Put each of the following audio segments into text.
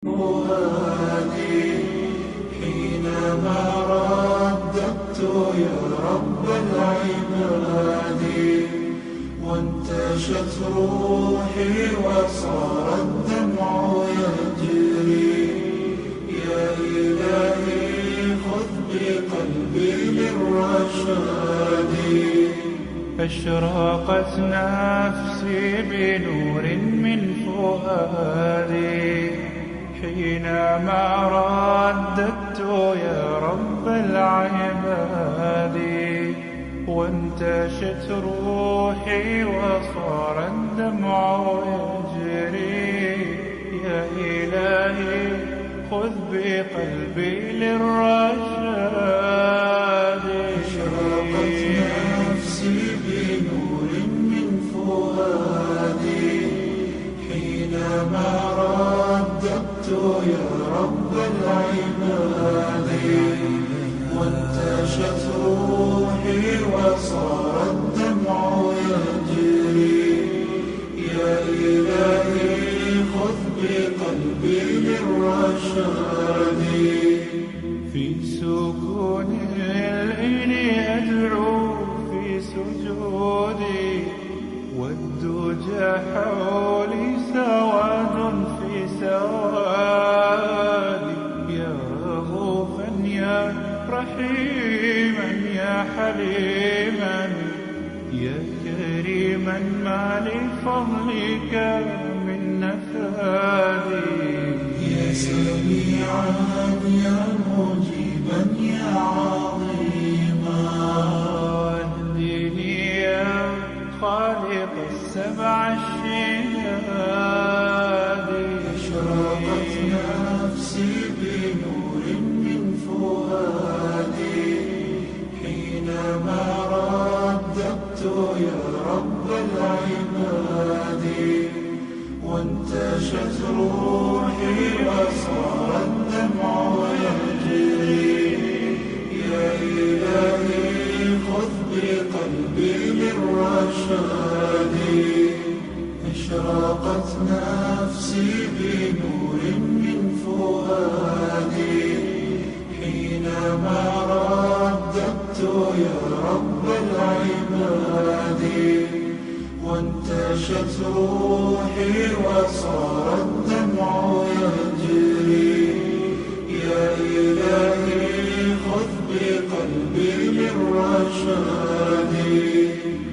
فؤادي حينما رددت يا رب العباد وانتشت روحي وصار الدمع يجري يا إلهي خذ بقلبي للرشاد أشرقت نفسي بنور من فؤادي حينما رددت يا رب العباد وانتشت روحي وصار الدمع يجري يا إلهي خذ بقلبي للرشاد أشرقت نفسي بنور من فؤادي حينما رددت يا رب العباد وانتشت روحي وصار الدمع يجري يا إلهي خذ بقلبي للرشاد في سكون الليل أدعو في سجودي والدجى حولي سواد في سوادي يا رؤوفا يا رحيما يا حليما يا كريما ما لفضلك من نفادي يا سميعا يا مجيبا يا عظيما واهدني يا خالق السبع الشداد أشرقت نفسي بنور من فؤادي حينما رددت يا رب العباد وانتشت روحي وصار الدمع يجري يا إلهي خذ بقلبي للرشاد أشرقت نفسي بنور من فؤادي حينما رددت يا رب العباد وانتشت روحي وصار الدمع يجري يا إلهي خذ بقلبي للرشاد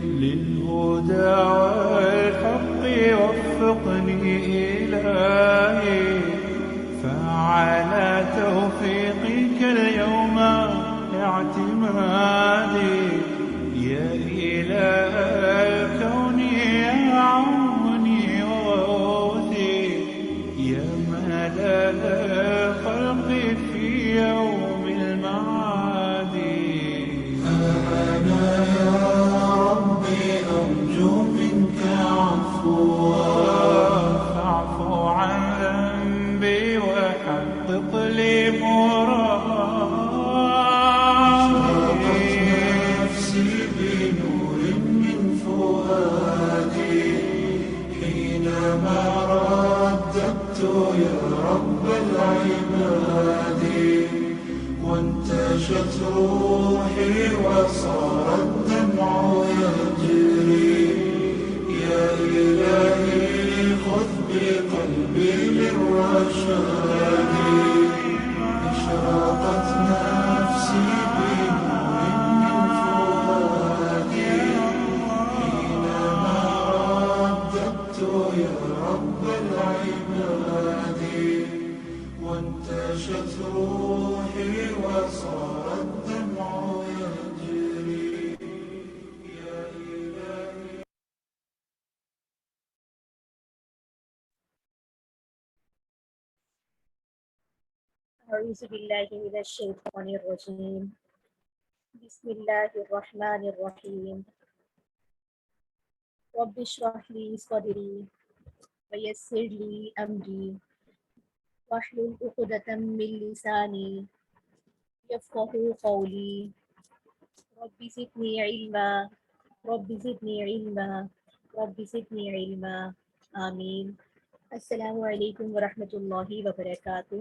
للهدى والحق وفقني إلهي فعلى توفيقك اليوم اعتمادي يا إله الكون يا عوني وغوثي يا ملل الخلق في يوم المعاد أنا يا ربي أرجو منك عفوا فاعفو عن ذنبي وحقق لي مرادي نفسي بنور من فؤادي حينما رددت يا رب العباد وانتشت روحي وصار الدمع يجري يا إلهي خذ بقلبي للرشاد أشرقت نفسي بنور من فؤادي حينما رددت يا رب العباد وانتشت روحي وصار الدمع يجري يا إلهي أعوذ بالله من الشيطان الرجيم بسم الله الرحمن الرحيم رب اشرح لي صدري ويسر لي أمري واحلل عقدة من لساني يفقهوا قولي رب زدني علما رب زدني علما رب زدني علما آمين السلام علیکم ورحمۃ اللہ وبرکاتہ۔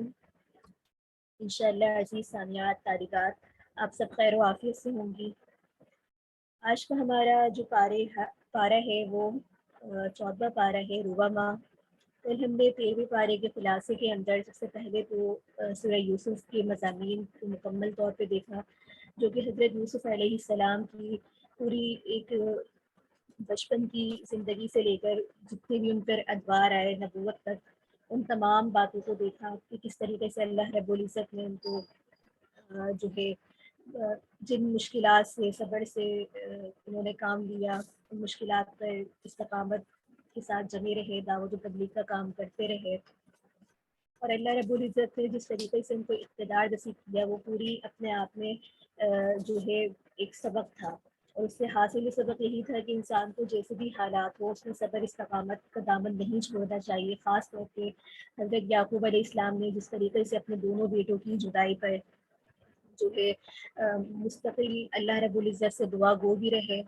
انشاءاللہ عزیز سامعات طالبات، آپ سب خیر و عافیت سے ہوں گی۔ آج کا ہمارا جو پارہ ہے وہ 14واں پارہ ہے روبما۔ کل ہم نے 13ویں پارے کے خلاصے کے اندر سب سے پہلے تو سورہ یوسف کے مضامین کو مکمل طور پہ دیکھا، جو کہ حضرت یوسف علیہ السلام کی پوری ایک بچپن کی زندگی سے لے کر جتنے بھی ان پر ادوار آئے نبوت تک، ان تمام باتوں کو دیکھا کہ کس طریقے سے اللہ رب العزت نے ان کو جو ہے جن مشکلات سے صبر سے انہوں نے کام لیا، ان مشکلات پر استقامت کے ساتھ جمے رہے، دعوت و تبلیغ کا کام کرتے رہے، اور اللہ رب العزت نے جس طریقے سے ان کو اقتدار نصیب کیا وہ پوری اپنے آپ میں جو ہے ایک سبق تھا، اور اس سے حاصل سبق یہی تھا کہ انسان کو جیسے بھی حالات ہو اس میں صبر استقامت کا دامن نہیں چھوڑنا چاہیے۔ خاص طور پہ حضرت یعقوب علیہ السلام نے جس طریقے سے اپنے دونوں بیٹوں کی جدائی پر جو ہے مستقل اللہ رب العزت سے دعا گو بھی رہے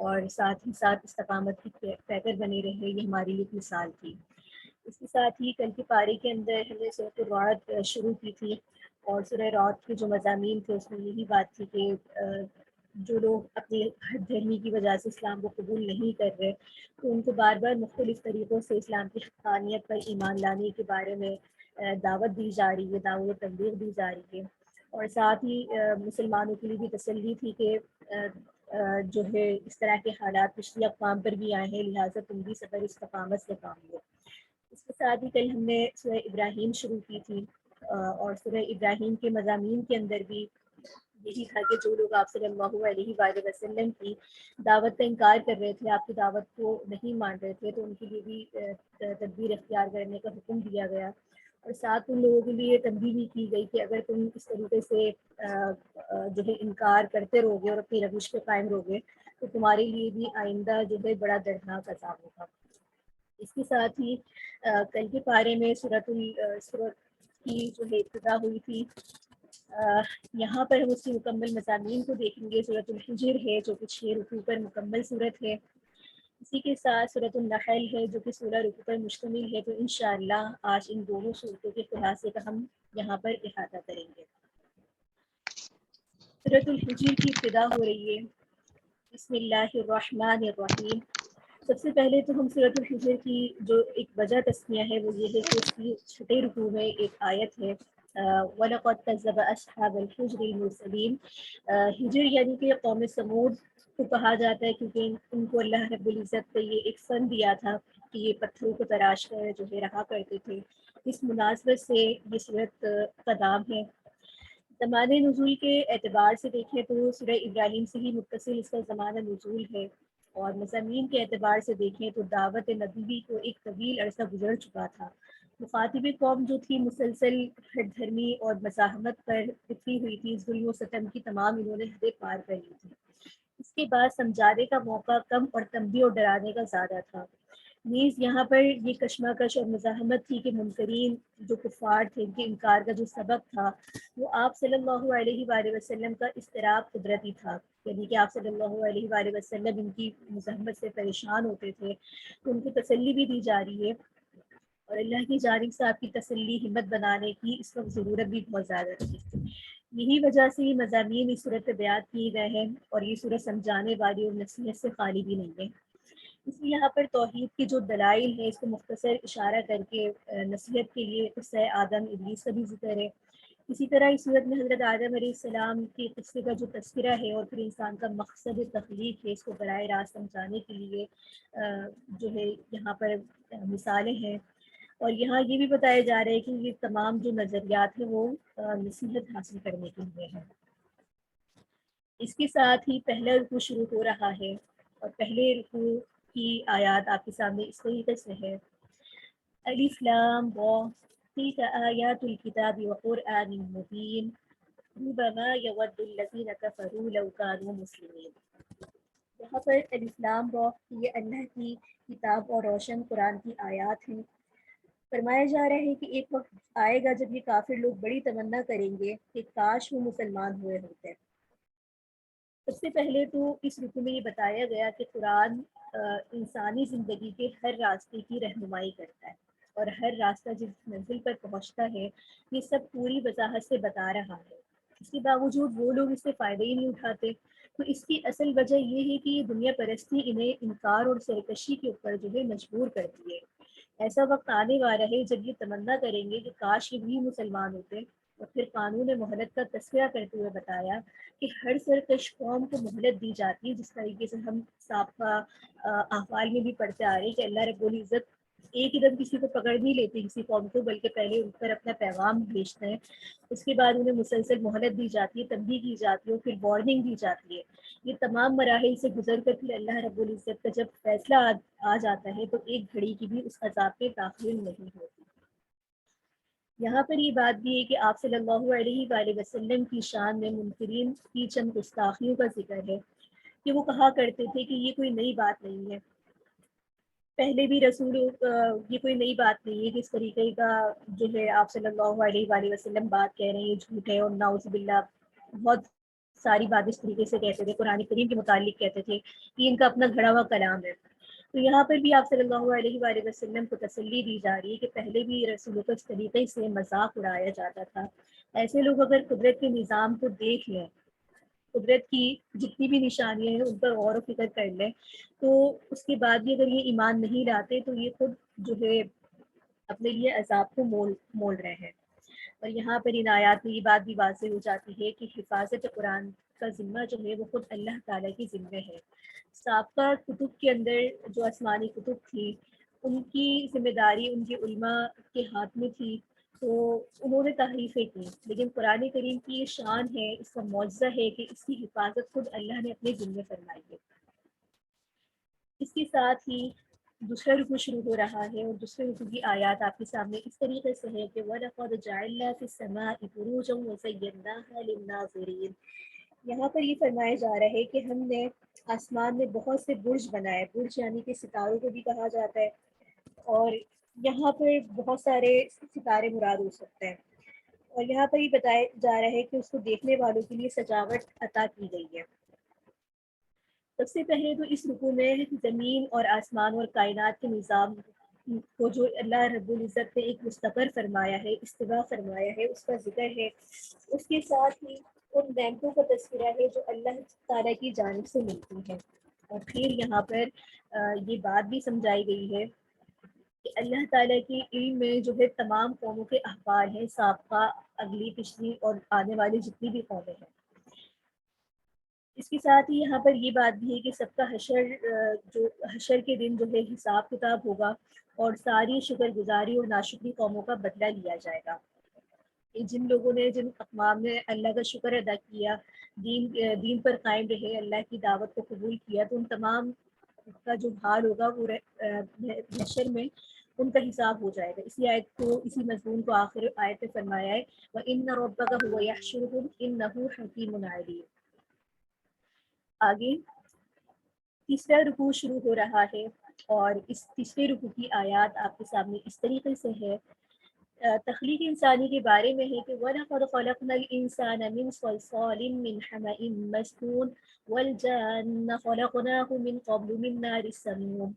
اور ساتھ ہی ساتھ استقامت کی پیکر بنے رہے، یہ ہمارے لیے ایک مثال تھی۔ اس کے ساتھ ہی کل کی پاری کے اندر ہم نے سورۃ الرعد شروع کی تھی، اور سورہ رعد کے جو مضامین تھے اس میں یہی بات تھی کہ جو لوگ اپنی ہٹ دھرمی کی وجہ سے اسلام کو قبول نہیں کر رہے تو ان کو بار بار مختلف طریقوں سے اسلام کی حقانیت پر ایمان لانے کے بارے میں دعوت دی جا رہی ہے، دعوت و تبلیغ دی جا رہی ہے، اور ساتھ ہی مسلمانوں کے لیے بھی تسلی تھی کہ جو ہے اس طرح کے حالات پچھلی اقوام پر بھی آئے ہیں، لہٰذا تم بھی صبر استقامت سے کام لو۔ اس کے ساتھ ہی کل ہم نے سورہ ابراہیم شروع کی تھی، اور سورہ ابراہیم کے مضامین کے اندر بھی یہی تھا کہ جو لوگ آپ صلی اللہ علیہ وآلہ وسلم کی دعوت کا انکار کر رہے تھے، آپ کی دعوت کو نہیں مان رہے تھے، تو ان کے لیے بھی تدبیر اختیار کرنے کا حکم دیا گیا، اور ساتھ ان لوگوں کے لیے تنبیہ بھی کی گئی کہ اگر تم اس طریقے سے جو ہے انکار کرتے رہو گے اور اپنی روش پہ قائم رہو گے تو تمہارے لیے بھی آئندہ جو ہے بڑا دردناک عذاب ہوگا۔ اس کے ساتھ ہی کل کے پارے میں سورۃ کی جو ہے ابتدا ہوئی تھی، یہاں پر ہم اس کی مکمل مضامین کو دیکھیں گے۔ سورۃ الحجر ہے جو کہ 6 رکوع پر مکمل صورت ہے، اسی کے ساتھ سورۃ النحل ہے جو کہ 16 رکوع پر مشتمل ہے، تو انشاءاللہ آج ان دونوں صورتوں کے خلاصے کا ہم یہاں پر احاطہ کریں گے۔ سورۃ الحجر کی ابتدا ہو رہی ہے، بسم اللہ الرحمن الرحیم۔ سب سے پہلے تو ہم سورۃ الحجر کی جو ایک وجہ تسمیہ ہے وہ یہ ہے کہ اس کی 6 رکوع میں ایک آیت ہے، وَلَقَدْ كَذَّبَ أَصْحَابُ الْحِجْرِ الْمُرْسَلِينَ۔ حجر یعنی کہ قوم سمود کو کہا جاتا ہے کیونکہ ان کو اللہ رب العزت نے یہ ایک فن دیا تھا کہ یہ پتھروں کو تراش کر جو ہے رہا کرتے تھے۔ اس مناسبت سے یہ صورت کا نام ہے۔ زمانۂ نزول کے اعتبار سے دیکھیں تو سورہ ابراہیم سے ہی متصل اس کا زمانہ نزول ہے، اور مضامین کے اعتبار سے دیکھیں تو دعوت نبوی کو ایک طویل عرصہ گزر چکا تھا۔ مخاطب قوم جو تھی مسلسل ہٹ دھرمی اور مزاحمت پر اتری ہوئی تھی، ظلم و ستم کی تمام انہوں نے حدیں پار کر لی تھی۔ اس کے بعد سمجھانے کا موقع کم اور تنبیہ اور ڈرانے کا زیادہ تھا۔ نیز یہاں پر یہ کشمکش اور مزاحمت تھی کہ منکرین جو کفار تھے ان کے انکار کا جو سبب تھا وہ آپ صلی اللہ علیہ وآلہ وسلم کا اضطراب قدرتی تھا، یعنی کہ آپ صلی اللہ علیہ وآلہ وسلم ان کی مزاحمت سے پریشان ہوتے تھے، تو ان کو تسلی بھی دی جا رہی ہے، اور اللہ کی جانب سے آپ کی تسلی ہمت بنانے کی اس وقت ضرورت بھی بہت زیادہ تھی۔ یہی وجہ سے یہ مضامین اس صورت پہ بیان کیے گئے ہیں، اور یہ صورت سمجھانے والی اور نصیحت سے خالی بھی نہیں ہے۔ اس لیے یہاں پر توحید کی جو دلائل ہے اس کو مختصر اشارہ کر کے نصیحت کے لیے قصہ آدم ابلیس کا بھی ذکر ہے۔ اسی طرح اس صورت میں حضرت آدم علیہ السلام کے قصے کا جو تذکرہ ہے اور پھر انسان کا مقصد تخلیق ہے اس کو براہ راست سمجھانے کے لیے جو ہے یہاں پر مثالیں ہیں، اور یہاں یہ بھی بتایا جا رہا ہے کہ یہ تمام جو نظریات ہیں وہ نصیحت حاصل کرنے کے لیے ہیں۔ اس کے ساتھ ہی پہلا رکوع شروع ہو رہا ہے، اور پہلے رکوع کی آیات آپ کے سامنے اس طریقے سے ہے، الف لام را تلک آیات الکتاب وقرآن مبین ربما یود الذین کفروا لو کانوا مسلمین۔ یہاں پر الف لام را یہ اللہ کی کتاب اور روشن قرآن کی آیات ہیں۔ فرمایا جا رہا ہے کہ ایک وقت آئے گا جب یہ کافر لوگ بڑی تمنا کریں گے کہ کاش وہ مسلمان ہوئے ہوتے۔ سب سے پہلے تو اس رکوع میں یہ بتایا گیا کہ قرآن انسانی زندگی کے ہر راستے کی رہنمائی کرتا ہے، اور ہر راستہ جس منزل پر پہنچتا ہے یہ سب پوری وضاحت سے بتا رہا ہے۔ اس کے باوجود وہ لوگ اس سے فائدہ ہی نہیں اٹھاتے۔ تو اس کی اصل وجہ یہ ہے کہ یہ دنیا پرستی انہیں انکار اور سرکشی کے اوپر جو ہے مجبور کرتی ہے۔ ایسا وقت آنے والا ہے جب یہ تمنا کریں گے کہ کاش یہ بھی مسلمان ہوتے۔ اور پھر قانون مہلت کا تذکرہ کرتے ہوئے بتایا کہ ہر سرکش قوم کو مہلت دی جاتی ہے، جس طریقے سے ہم سابقہ احوال میں بھی پڑھتے آ رہے ہیں کہ اللہ رب العزت ایک ہی دم کسی کو پکڑ نہیں لیتے کسی قوم کو، بلکہ پہلے ان پر اپنا پیغام بھیجتے ہیں، اس کے بعد انہیں مسلسل مہلت دی جاتی ہے، تنبیہ کی جاتی ہے، پھر وارننگ دی جاتی ہے۔ یہ تمام مراحل سے گزر کر پھر اللہ رب العزت کا جب فیصلہ آ جاتا ہے تو ایک گھڑی کی بھی اس عذاب پہ تاخیر نہیں ہوتی۔ یہاں پر یہ بات بھی ہے کہ آپ صلی اللہ علیہ وآلہ وسلم کی شان میں منکرین کی چند گستاخیوں کا ذکر ہے کہ وہ کہا کرتے تھے کہ یہ کوئی نئی بات نہیں ہے، پہلے بھی رسول یہ کوئی نئی بات نہیں ہے کہ اس طریقے کا جو ہے آپ صلی اللہ علیہ وآلہ وسلم بات کہہ رہے ہیں، یہ جھوٹ ہے، اور نعوذ باللہ بہت ساری بات اس طریقے سے کہتے تھے، قرآن کریم کے متعلق کہتے تھے کہ ان کا اپنا گھڑا ہوا کلام ہے۔ تو یہاں پر بھی آپ صلی اللہ علیہ وآلہ وسلم کو تسلی دی جا رہی ہے کہ پہلے بھی رسولوں کو اس طریقے سے مذاق اڑایا جاتا تھا۔ ایسے لوگ اگر قدرت کے نظام کو دیکھ لیں، قدرت کی جتنی بھی نشانیاں ہیں ان پر غور و فکر کر لیں، تو اس کے بعد بھی اگر یہ ایمان نہیں لاتے تو یہ خود جو ہے اپنے لیے عذاب کو مول رہے ہیں۔ اور یہاں پر ان آیات میں یہ بات بھی واضح ہو جاتی ہے کہ حفاظت قرآن کا ذمہ جو ہے وہ خود اللہ تعالیٰ کی ذمہ ہے۔ سابقہ کتب کے اندر جو آسمانی کتب تھی ان کی ذمہ داری ان کے علماء کے ہاتھ میں تھی، تو انہوں نے تحریفیں کی، لیکن قرآن کریم کی یہ شان ہے، اس کا معجزہ ہے کہ اس کی حفاظت خود اللہ نے اپنے ذمہ فرمائی ہے۔ اس کے ساتھ ہی دوسرا رکوع شروع ہو رہا ہے، اور دوسرے رکوع کی آیات آپ کے سامنے اس طریقے سے ہے کہ وَلَقَدْ جَعَلْنَا فِي السَّمَاءِ بُرُوجًا وَزَيَّنَّاهَا لِلنَّاظِرِينَ۔ یہاں پر یہ فرمایا جا رہا ہے کہ ہم نے آسمان میں بہت سے برج بنائے، برج یعنی کہ ستاروں کو بھی کہا جاتا ہے، اور یہاں پر بہت سارے ستارے مراد ہو سکتے ہیں، اور یہاں پر یہ بتایا جا رہا ہے کہ اس کو دیکھنے والوں کے لیے سجاوٹ عطا کی گئی ہے۔ سب سے پہلے تو اس رکوع میں زمین اور آسمان اور کائنات کے نظام کو جو اللہ رب العزت نے ایک مستقر فرمایا ہے، استوا فرمایا ہے، اس کا ذکر ہے۔ اس کے ساتھ ہی ان نعمتوں کا تذکرہ ہے جو اللہ تعالیٰ کی جانب سے ملتی ہیں، اور پھر یہاں پر یہ بات بھی سمجھائی گئی ہے کہ اللہ تعالیٰ کی علم میں جو ہے تمام قوموں کے احوال ہیں، سابقہ، اگلی، پچھلی اور آنے والی جتنی بھی قومیں ہیں۔ اس کے ساتھ ہی یہاں پر یہ بات بھی ہے کہ سب کا جو حشر کے دن جو ہے حساب کتاب ہوگا، اور ساری شکر گزاری اور ناشکری قوموں کا بدلہ لیا جائے گا۔ جن لوگوں نے، جن اقوام نے اللہ کا شکر ادا کیا، دین پر قائم رہے، اللہ کی دعوت کو قبول کیا، تو ان تمام کا جو حال ہوگا وہ محشر میں ان کا حساب ہو جائے گا۔ اسی آیت کو، اسی مضمون کو آخر آیت میں فرمایا ہے وَإِنَّ رَبَّكَ هُوَ يَحْشُرُهُمْ إِنَّهُ حَكِيمٌ عَلِيمٌ۔ آگے تیسرا رکوع شروع ہو رہا ہے، اور اس تیسرے رکوع کی آیات آپ کے سامنے اس طریقے سے ہے۔ تخلیق انسانی کے بارے میں ہے کہ وَلَقَدْ خَلَقْنَا الْإِنسَانَ مِنْ صَلْصَالٍ مِنْ حَمَإٍ مَسْنُونٍ وَالْجَانَّ خَلَقْنَاهُ مِنْ قَبْلُ مِنْ نَارِ السَّمُومِ۔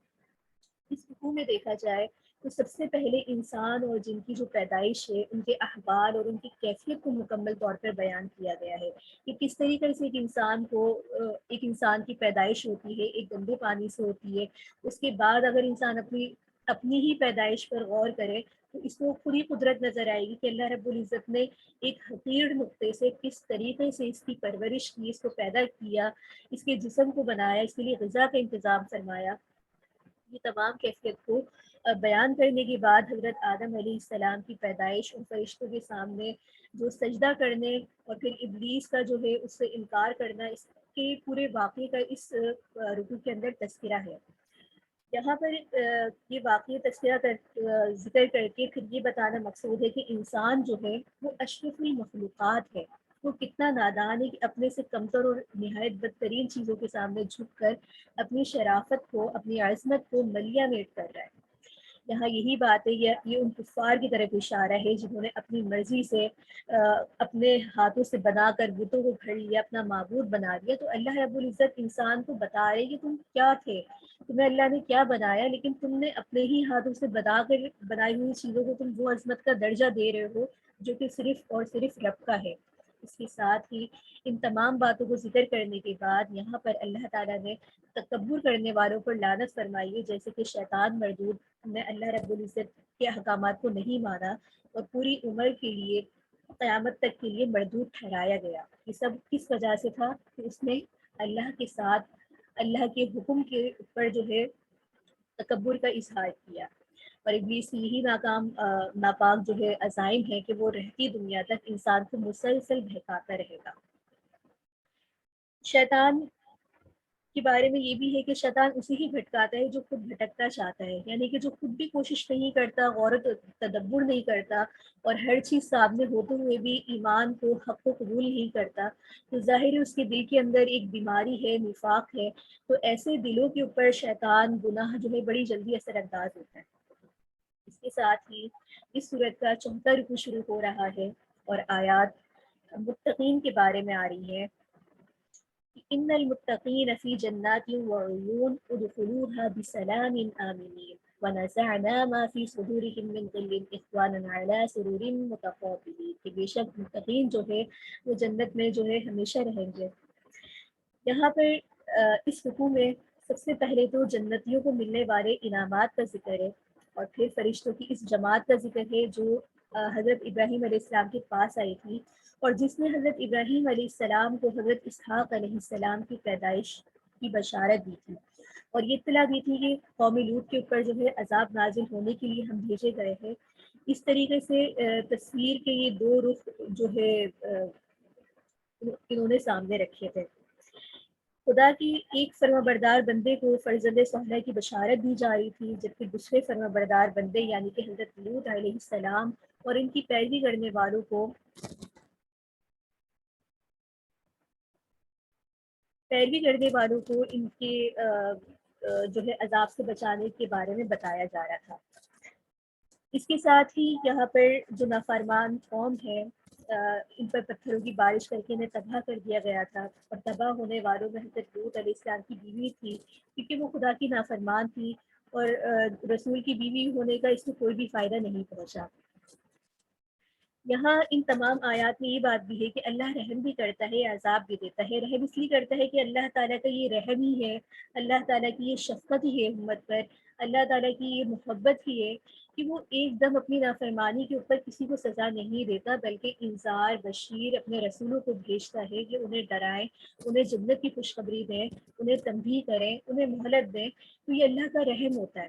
اس رکوع میں دیکھا جائے تو سب سے پہلے انسان اور جن کی جو پیدائش ہے، ان کے احوال اور ان کی کیفیت کو مکمل طور پر بیان کیا گیا ہے کہ کس طریقے سے ایک انسان کی پیدائش ہوتی ہے، ایک گندے پانی سے ہوتی ہے۔ اس کے بعد اگر انسان اپنی ہی پیدائش پر غور کرے تو اس کو پوری قدرت نظر آئے گی کہ اللہ رب العزت نے ایک حقیر نقطے سے کس طریقے سے اس کی پرورش کی، اس کو پیدا کیا، اس کے جسم کو بنایا، اس کے لیے غذا کا انتظام فرمایا۔ یہ تمام کیفیت کو بیان کرنے کے بعد حضرت آدم علیہ السلام کی پیدائش اور فرشتوں کے سامنے جو سجدہ کرنے اور پھر ابلیس کا جو ہے اس سے انکار کرنا، اس کے پورے واقعے کا اس رکوع کے اندر تذکرہ ہے۔ یہاں پر یہ واقعی ذکر کر کے پھر یہ بتانا مقصود ہے کہ انسان جو ہے وہ اشرف المخلوقات ہے، وہ کتنا نادان ہے کہ اپنے سے کمتر اور نہایت بدترین چیزوں کے سامنے جھک کر اپنی شرافت کو، اپنی عظمت کو ملیہ میٹ کر رہا ہے۔ یہاں یہی بات ہے، یہ ان کفار کی طرف اشارہ ہے جنہوں نے اپنی مرضی سے اپنے ہاتھوں سے بنا کر بتوں کو گھڑ لیا، اپنا معبود بنا لیا۔ تو اللہ رب العزت انسان کو بتا رہے کہ تم کیا تھے، تمہیں اللہ نے کیا بنایا، لیکن تم نے اپنے ہی ہاتھوں سے بنا کر بنائی ہوئی چیزوں کو تم وہ عظمت کا درجہ دے رہے ہو جو کہ صرف اور صرف رب کا ہے۔ اس کے ساتھ ہی ان تمام باتوں کو ذکر کرنے کے بعد یہاں پر اللہ تعالیٰ نے تکبر کرنے والوں پر لعنت فرمائی ہے، جیسے کہ شیطان مردود نے اللہ رب العزت کے احکامات کو نہیں مانا اور پوری عمر کے لیے، قیامت تک کے لیے مردود ٹھہرایا گیا۔ یہ سب کس وجہ سے تھا؟ کہ اس نے اللہ کے ساتھ اللہ کے حکم کے اوپر جو ہے تکبر کا اظہار کیا، اور ابلیس کی یہی ناپاک جو ہے عزائم ہے کہ وہ رہتی دنیا تک انسان کو مسلسل بہکاتا رہے گا۔ شیطان کے بارے میں یہ بھی ہے کہ شیطان اسی ہی بھٹکاتا ہے جو خود بھٹکتا چاہتا ہے، یعنی کہ جو خود بھی کوشش نہیں کرتا، غور و تدبر نہیں کرتا، اور ہر چیز سامنے ہوتے ہوئے بھی ایمان کو، حق کو قبول نہیں کرتا، تو ظاہر ہے اس کے دل کے اندر ایک بیماری ہے، نفاق ہے۔ تو ایسے دلوں کے اوپر شیطان گناہ جو ہے بڑی جلدی اثر انداز ہوتا ہے۔ اس کے ساتھ ہی اس صورت کا 74 رکوع شروع ہو رہا ہے، اور آیات متقین کے بارے میں آ رہی ہے۔ ان المتقین فی جنات وعیون ادخلوها بسلام آمنین ونزعنا ما فی صدورهم من غل اخوانا علی سرور متقابلین، کہ بے شک متقین جو ہے وہ جنت میں جو ہے ہمیشہ رہیں گے۔ یہاں پر اس رکوع میں سب سے پہلے تو جنتیوں کو ملنے والے انعامات کا ذکر ہے، اور پھر فرشتوں کی اس جماعت کا ذکر ہے جو حضرت ابراہیم علیہ السلام کے پاس آئی تھی، اور جس نے حضرت ابراہیم علیہ السلام کو حضرت اسحاق علیہ السلام کی پیدائش کی بشارت دی تھی، اور یہ اطلاع دی تھی کہ قوم لوط کے اوپر جو ہے عذاب نازل ہونے کے لیے ہم بھیجے گئے ہیں۔ اس طریقے سے تصویر کے یہ دو رخ جو ہے انہوں نے سامنے رکھے تھے۔ خدا کی ایک فرما بردار بندے کو فرزند صالح کی بشارت دی جا رہی تھی، جبکہ دوسرے فرما بردار بندے یعنی کہ حضرت لوط علیہ السلام اور ان کی پیروی کرنے والوں کو ان کے جو ہے عذاب سے بچانے کے بارے میں بتایا جا رہا تھا۔ اس کے ساتھ ہی یہاں پر جو نافرمان قوم ہے، ان پر پتھروں کی بارش کر کے انہیں تباہ کر دیا گیا تھا، اور تباہ ہونے والوں میں حضرت لوط علیہ السلام کی بیوی تھی، کیونکہ وہ خدا کی نافرمان تھی، اور رسول کی بیوی ہونے کا اس میں کوئی بھی فائدہ نہیں پہنچا۔ یہاں ان تمام آیات میں یہ بات بھی ہے کہ اللہ رحم بھی کرتا ہے، عذاب بھی دیتا ہے۔ رحم اس لیے کرتا ہے کہ اللہ تعالیٰ کا یہ رحم ہی ہے، اللہ تعالیٰ کی یہ شفقت ہی ہے امت پر، اللہ تعالیٰ کی یہ محبت ہی ہے کہ وہ ایک دم اپنی نافرمانی کے اوپر کسی کو سزا نہیں دیتا، بلکہ انذار بشیر اپنے رسولوں کو بھیجتا ہے کہ انہیں ڈرائیں، انہیں جنت کی خوشخبری دیں، انہیں تنبیہ کریں، انہیں مہلت دیں۔ تو یہ اللہ کا رحم ہوتا ہے۔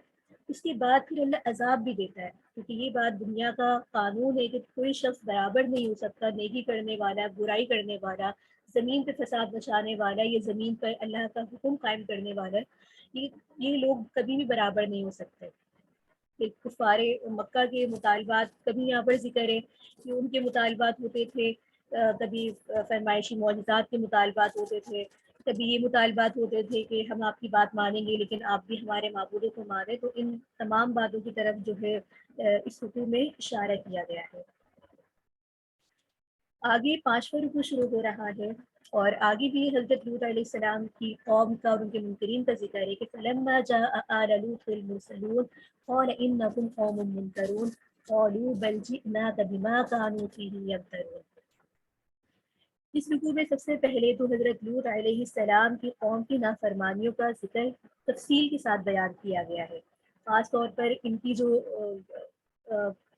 اس کے بعد پھر اللہ عذاب بھی دیتا ہے، کیونکہ یہ بات دنیا کا قانون ہے کہ کوئی شخص برابر نہیں ہو سکتا، نیکی کرنے والا، برائی کرنے والا، زمین پہ فساد مچانے والا، یہ زمین پر اللہ کا حکم قائم کرنے والا، یہ لوگ کبھی بھی برابر نہیں ہو سکتے۔ کفار مکہ کے مطالبات کبھی یہاں پر ذکر ہے کہ ان کے مطالبات ہوتے تھے، کبھی فرمائشی معجزات کے مطالبات ہوتے تھے، کبھی یہ مطالبات ہوتے تھے کہ ہم آپ کی بات مانیں گے لیکن آپ بھی ہمارے معبودوں کو مانیں۔ تو ان تمام باتوں کی طرف جو ہے اس رکوع میں اشارہ کیا گیا ہے۔ آگے 5واں رکوع شروع ہو رہا ہے، اور آگے بھی حضرت لوط علیہ السلام کی قوم کا اور ان کے منکرین کا ذکر ہے کہ فلما جاء آل لوط المرسلون قال انکم قوم منکرون قالوا بل جئناک بما كانوا فیہ یمترون۔ اس رکوع میں سب سے پہلے تو حضرت لوط علیہ السلام کی قوم کی نافرمانیوں کا ذکر تفصیل کے ساتھ بیان کیا گیا ہے، خاص طور پر ان کی جو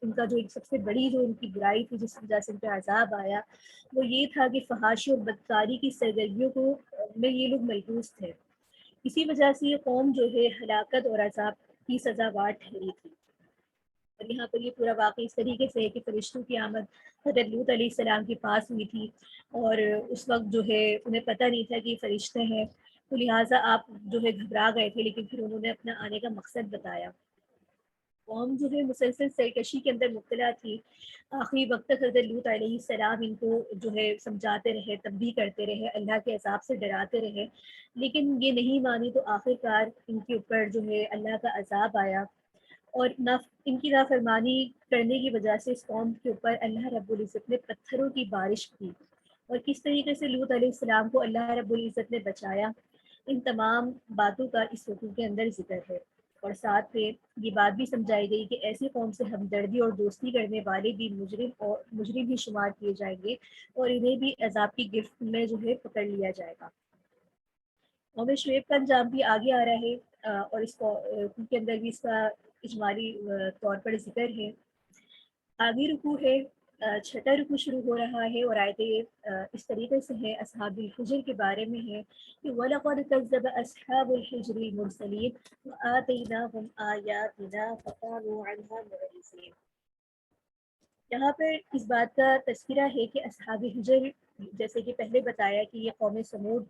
ان کا جو سب سے بڑی جو ان کی برائی تھی جس وجہ سے ان پہ عذاب آیا، وہ یہ تھا کہ فحاشی اور بدکاری کی سرگرمیوں کو میں یہ لوگ ملحوظ تھے۔ اسی وجہ سے یہ قوم جو ہے ہلاکت اور عذاب کی سزاوار ٹھہری تھی۔ اور یہاں پر یہ پورا واقعہ اس طریقے سے ہے کہ فرشتوں کی آمد حضرت لوط علیہ السلام کے پاس ہوئی تھی، اور اس وقت جو ہے انہیں پتہ نہیں تھا کہ یہ فرشتے ہیں، تو لہٰذا آپ جو ہے گھبرا گئے تھے، لیکن پھر انہوں نے اپنا آنے کا مقصد بتایا۔ قوم جو ہے مسلسل سرکشی کے اندر مبتلا تھی، آخری وقت تک حضرت لوط علیہ السلام ان کو جو ہے سمجھاتے رہے، تنبیہ کرتے رہے، اللہ کے عذاب سے ڈراتے رہے، لیکن یہ نہیں مانی، تو آخر کار ان کے اوپر جو ہے اللہ کا عذاب آیا۔ اور ان کی نافرمانی کرنے کی وجہ سے اس قوم کے اوپر اللہ رب العزت نے پتھروں کی بارش کی، اور کس طریقے سے لوط علیہ السلام کو اللہ رب العزت نے بچایا، ان تمام باتوں کا اس رکوع کے اندر ذکر ہے۔ اور ساتھ میں یہ بات بھی سمجھائی گئی کہ ایسی قوم سے ہمدردی اور دوستی کرنے والے بھی مجرم ہی شمار کیے جائیں گے، اور انہیں بھی عذاب کی گرفت میں جو ہے پکڑ لیا جائے گا۔ قوم شعیب کا انجام بھی آگے آ رہا ہے، اور اس کے اندر بھی اس کا اجمالی طور پر ذکر ہے۔ آگے رکوع ہے، چھٹا رکوع شروع ہو رہا ہے، اور آیتیں اس طریقے سے ہے، اصحاب الحجر کے بارے میں ہے کہ وَلَقَدْ كَذَّبَ أَصْحَابُ الْحِجْرِ الْمُرْسَلِينَ وَآتَيْنَاهُمْ آيَاتِنَا فَكَانُوا عَنْهَا مُعْرِضِينَ۔ یہاں پر اس بات کا تذکرہ ہے کہ اصحاب حجر، جیسے کہ پہلے بتایا کہ یہ قوم سمود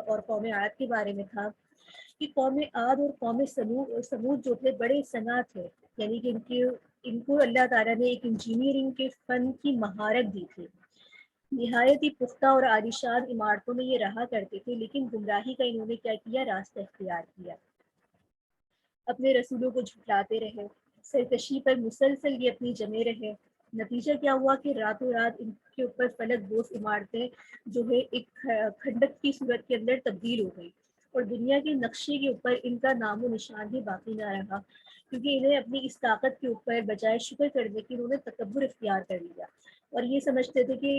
اور قوم عاد کے بارے میں تھا، کہ قوم عاد اور قوم سمود جو تھے بڑے صنع تھے، یعنی کہ ان کو اللہ تعالیٰ نے ایک انجینئرنگ کے فن کی مہارت دی تھی، نہایت ہی پختہ اور عالیشان عمارتوں میں یہ رہا کرتے تھے، لیکن گمراہی کا انہوں نے کیا کیا، راستہ اختیار کیا، اپنے رسولوں کو جھٹلاتے رہے، سرکشی پر مسلسل یہ اپنی جمے رہے۔ نتیجہ کیا ہوا کہ راتوں رات ان کے اوپر فلک بوس عمارتیں جو ہے ایک کھنڈک کی صورت کے اندر تبدیل ہو گئی، اور دنیا کے نقشے کے اوپر ان کا نام و نشان بھی باقی نہ رہا، کیونکہ انہیں اپنی اس طاقت کے اوپر بجائے شکر کرنے کی انہوں نے تکبر اختیار کر لیا، اور یہ سمجھتے تھے کہ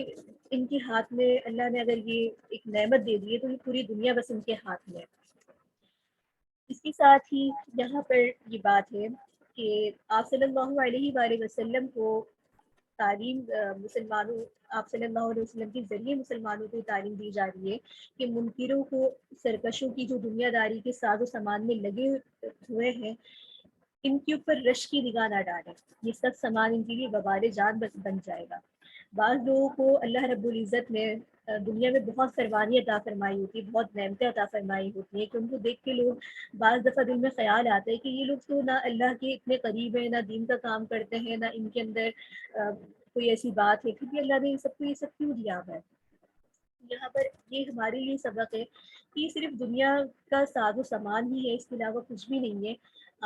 ان کے ہاتھ میں اللہ نے اگر یہ ایک نعمت دے دی ہے تو یہ پوری دنیا بس ان کے ہاتھ میں ہے۔ اس کے ساتھ ہی یہاں پر یہ بات ہے کہ آپ صلی اللہ علیہ وآلہ وسلم کو تعلیم مسلمانوں آپ صلی اللہ علیہ وسلم کے ذریعے مسلمانوں کو تعلیم دی جا رہی ہے کہ منکروں کو، سرکشوں کی جو دنیا داری کے ساز و سامان میں لگے ہوئے ہیں، ان کے اوپر رش کی نگاہ نہ ڈالیں، یہ سب سامان ان کے لیے وبال جان بن جائے گا۔ بعض لوگوں کو اللہ رب العزت نے دنیا میں بہت فروانی عطا فرمائی ہوتی ہے، بہت نعمتیں عطا فرمائی ہوتی ہیں، کہ ان کو دیکھ کے لوگ بعض دفعہ دل میں خیال آتا ہے کہ یہ لوگ تو نہ اللہ کے اتنے قریب ہیں، نہ دین کا کام کرتے ہیں، نہ ان کے اندر کوئی ایسی بات ہے، کیونکہ اللہ نے سب کو یہ سب کیوں دیا ہے۔ یہاں پر یہ ہمارے لیے سبق ہے کہ یہ صرف دنیا کا ساز و سامان ہی ہے، اس کے علاوہ کچھ بھی نہیں ہے،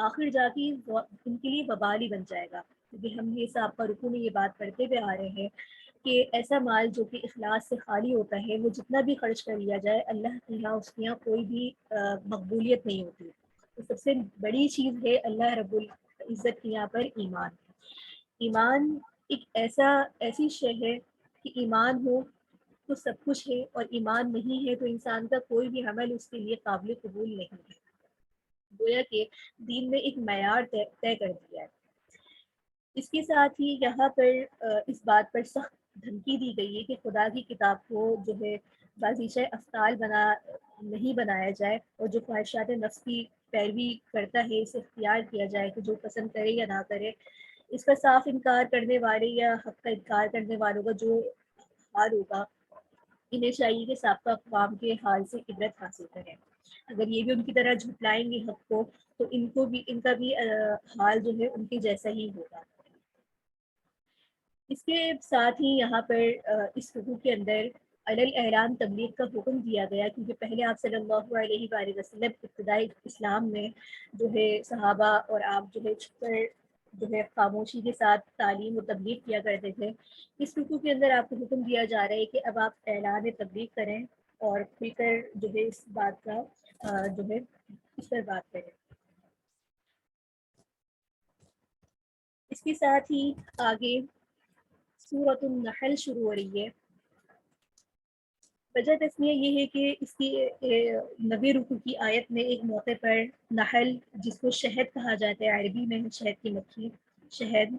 آخر جا کے ان کے لیے وبال ہی بن جائے گا، کیونکہ ہم یہ سابقہ رکوع میں یہ بات کرتے ہوئے آ رہے ہیں کہ ایسا مال جو کہ اخلاص سے خالی ہوتا ہے، وہ جتنا بھی خرچ کر لیا جائے، اللہ کے یہاں اس کے یہاں کوئی بھی مقبولیت نہیں ہوتی۔ تو سب سے بڑی چیز ہے اللہ رب العزت کے یہاں پر ایمان۔ ایمان ایک ایسی شے ہے کہ ایمان ہو تو سب کچھ ہے، اور ایمان نہیں ہے تو انسان کا کوئی بھی عمل اس کے لیے قابل قبول نہیں ہے، گویا کہ دین نے ایک معیار طے کر دیا ہے۔ اس کے ساتھ ہی یہاں پر اس بات پر سخت دھمکی دی گئی ہے کہ خدا کی کتاب کو جو ہے بازیچہ افعال نہیں بنایا جائے، اور جو خواہشات نفس کی پیروی کرتا ہے اسے اختیار کیا جائے کہ جو پسند کرے یا نہ کرے۔ اس کا صاف انکار کرنے والے یا حق کا انکار کرنے والوں کا جو حال ہوگا، انہیں چاہیے کہ سابقہ اقوام کے حال سے عبرت حاصل کریں۔ اگر یہ بھی ان کی طرح جھٹلائیں گے حق کو، تو ان کا بھی حال جو ہے ان کے جیسا ہی ہوگا۔ اس کے ساتھ ہی یہاں پر اس رکوع کے اندر علی الاعلان تبلیغ کا حکم دیا گیا، کیونکہ پہلے آپ صلی اللہ علیہ وآلہ وسلم ابتدائی اسلام میں جو ہے صحابہ اور آپ جو ہے چھپ کر جو ہے خاموشی کے ساتھ تعلیم و تبلیغ کیا کرتے تھے۔ اس رکوع کے اندر آپ کو حکم دیا جا رہا ہے کہ اب آپ اعلان تبلیغ کریں اور کھل کر جو ہے اس بات کا جو ہے اس پر بات کریں۔ اس کے ساتھ ہی آگے سورۃ النحل شروع ہو رہی ہے۔ وجہ تسمیہ یہ ہے کہ اس کی 90 رکوع کی آیت میں ایک موقع پر نحل، جس کو شہد کہا جاتا ہے عربی میں، شہد کی مکھی، شہد،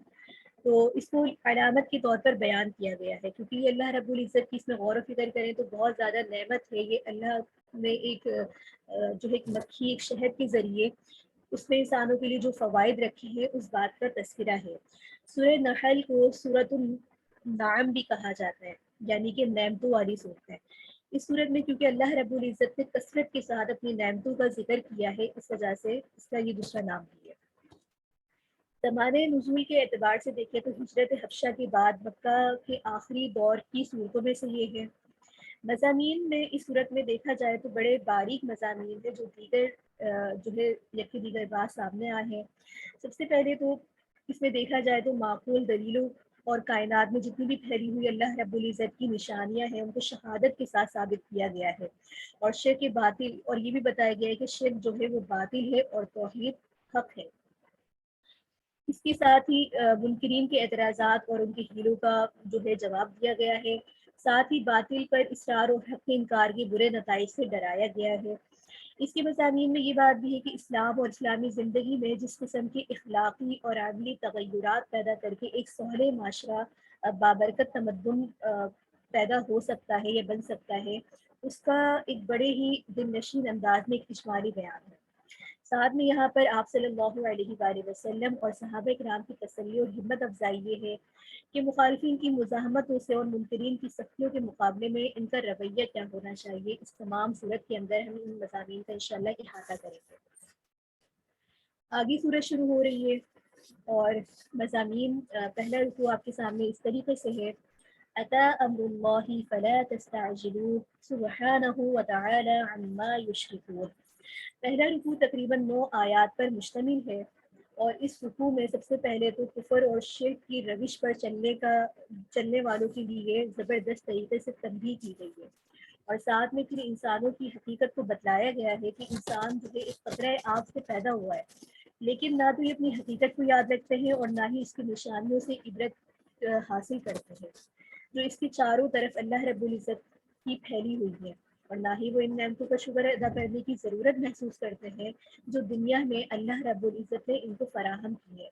تو اس کو علامت کے طور پر بیان کیا گیا ہے، کیونکہ یہ اللہ رب العزت کی اس میں غور و فکر کریں تو بہت زیادہ نعمت ہے۔ یہ اللہ نے ایک جو ہے ایک مکھی، ایک شہد کے ذریعے اس میں انسانوں کے لیے جو فوائد رکھے ہیں اس بات کا تذکرہ ہے۔ سورہ نحل کو سورۃ النعم بھی کہا جاتا ہے، یعنی کہ نعمتوں والی صورت ہے۔ اس صورت میں کیونکہ اللہ رب العزت نے کثرت کے ساتھ اپنی نعمتوں کا ذکر کیا ہے، اس وجہ سے اس کا یہ دوسرا نام بھی ہے۔ زمانۂ نزول کے اعتبار سے دیکھیں تو ہجرت حبشہ کے بعد مکہ کے آخری دور کی صورتوں میں سے یہ ہے۔ مضامین میں اس صورت میں دیکھا جائے تو بڑے باریک مضامین ہیں جو دیگر جو ہے یکی دیگر بات سامنے آئے ہیں۔ سب سے پہلے تو اس میں دیکھا جائے تو معقول دلیلوں اور کائنات میں جتنی بھی پھیلی ہوئی اللہ رب العزت کی نشانیاں ہیں ان کو شہادت کے ساتھ ثابت کیا گیا ہے، اور شرک باطل، اور یہ بھی بتایا گیا ہے کہ شرک جو ہے وہ باطل ہے اور توحید حق ہے۔ اس کے ساتھ ہی منکرین کے اعتراضات اور ان کے حیلوں کا جو ہے جواب دیا گیا ہے، ساتھ ہی باطل پر اصرار اور حق کے انکار کے برے نتائج سے ڈرایا گیا ہے۔ اس کے مضامین میں یہ بات بھی ہے کہ اسلام اور اسلامی زندگی میں جس قسم کے اخلاقی اور عملی تغیرات پیدا کر کے ایک صالح معاشرہ بابرکت تمدن پیدا ہو سکتا ہے یا بن سکتا ہے، اس کا ایک بڑے ہی دل نشین انداز میں ایک اجمالی بیان ہے۔ ساتھ میں یہاں پر آپ صلی اللہ علیہ وآلہ وسلم اور صحابہ کرام کی تسلی اور ہمت افزائی یہ ہے کہ مخالفین کی مزاحمتوں سے اور منکرین کی سختیوں کے مقابلے میں ان کا رویہ کیا ہونا چاہیے۔ اس تمام صورت کے اندر ہم ان مضامین کا انشاءاللہ احاطہ کریں گے۔ آگے صورت شروع ہو رہی ہے اور مضامین پہلا رکوع آپ کے سامنے اس طریقے سے ہے: اتی امر اللہ فلا تستعجلوہ سبحانہ وتعالی عما یشرکون۔ پہلا رکوع تقریباً 9 آیات پر مشتمل ہے، اور اس رکوع میں سب سے پہلے تو کفر اور شرک کی روش پر چلنے والوں کے لیے زبردست طریقے سے تنبیہ کی گئی ہے، اور ساتھ میں پھر انسانوں کی حقیقت کو بتلایا گیا ہے کہ انسان جو ہے ایک قطرہ آگ سے پیدا ہوا ہے، لیکن نہ تو یہ اپنی حقیقت کو یاد رکھتے ہیں اور نہ ہی اس کی نشانیوں سے عبرت حاصل کرتے ہیں جو اس کے چاروں طرف اللہ رب العزت کی پھیلی ہوئی ہے، اور نہ ہی وہ ان نعمتوں کا شکر ادا کرنے کی ضرورت محسوس کرتے ہیں جو دنیا میں اللہ رب العزت نے ان کو فراہم کی ہے۔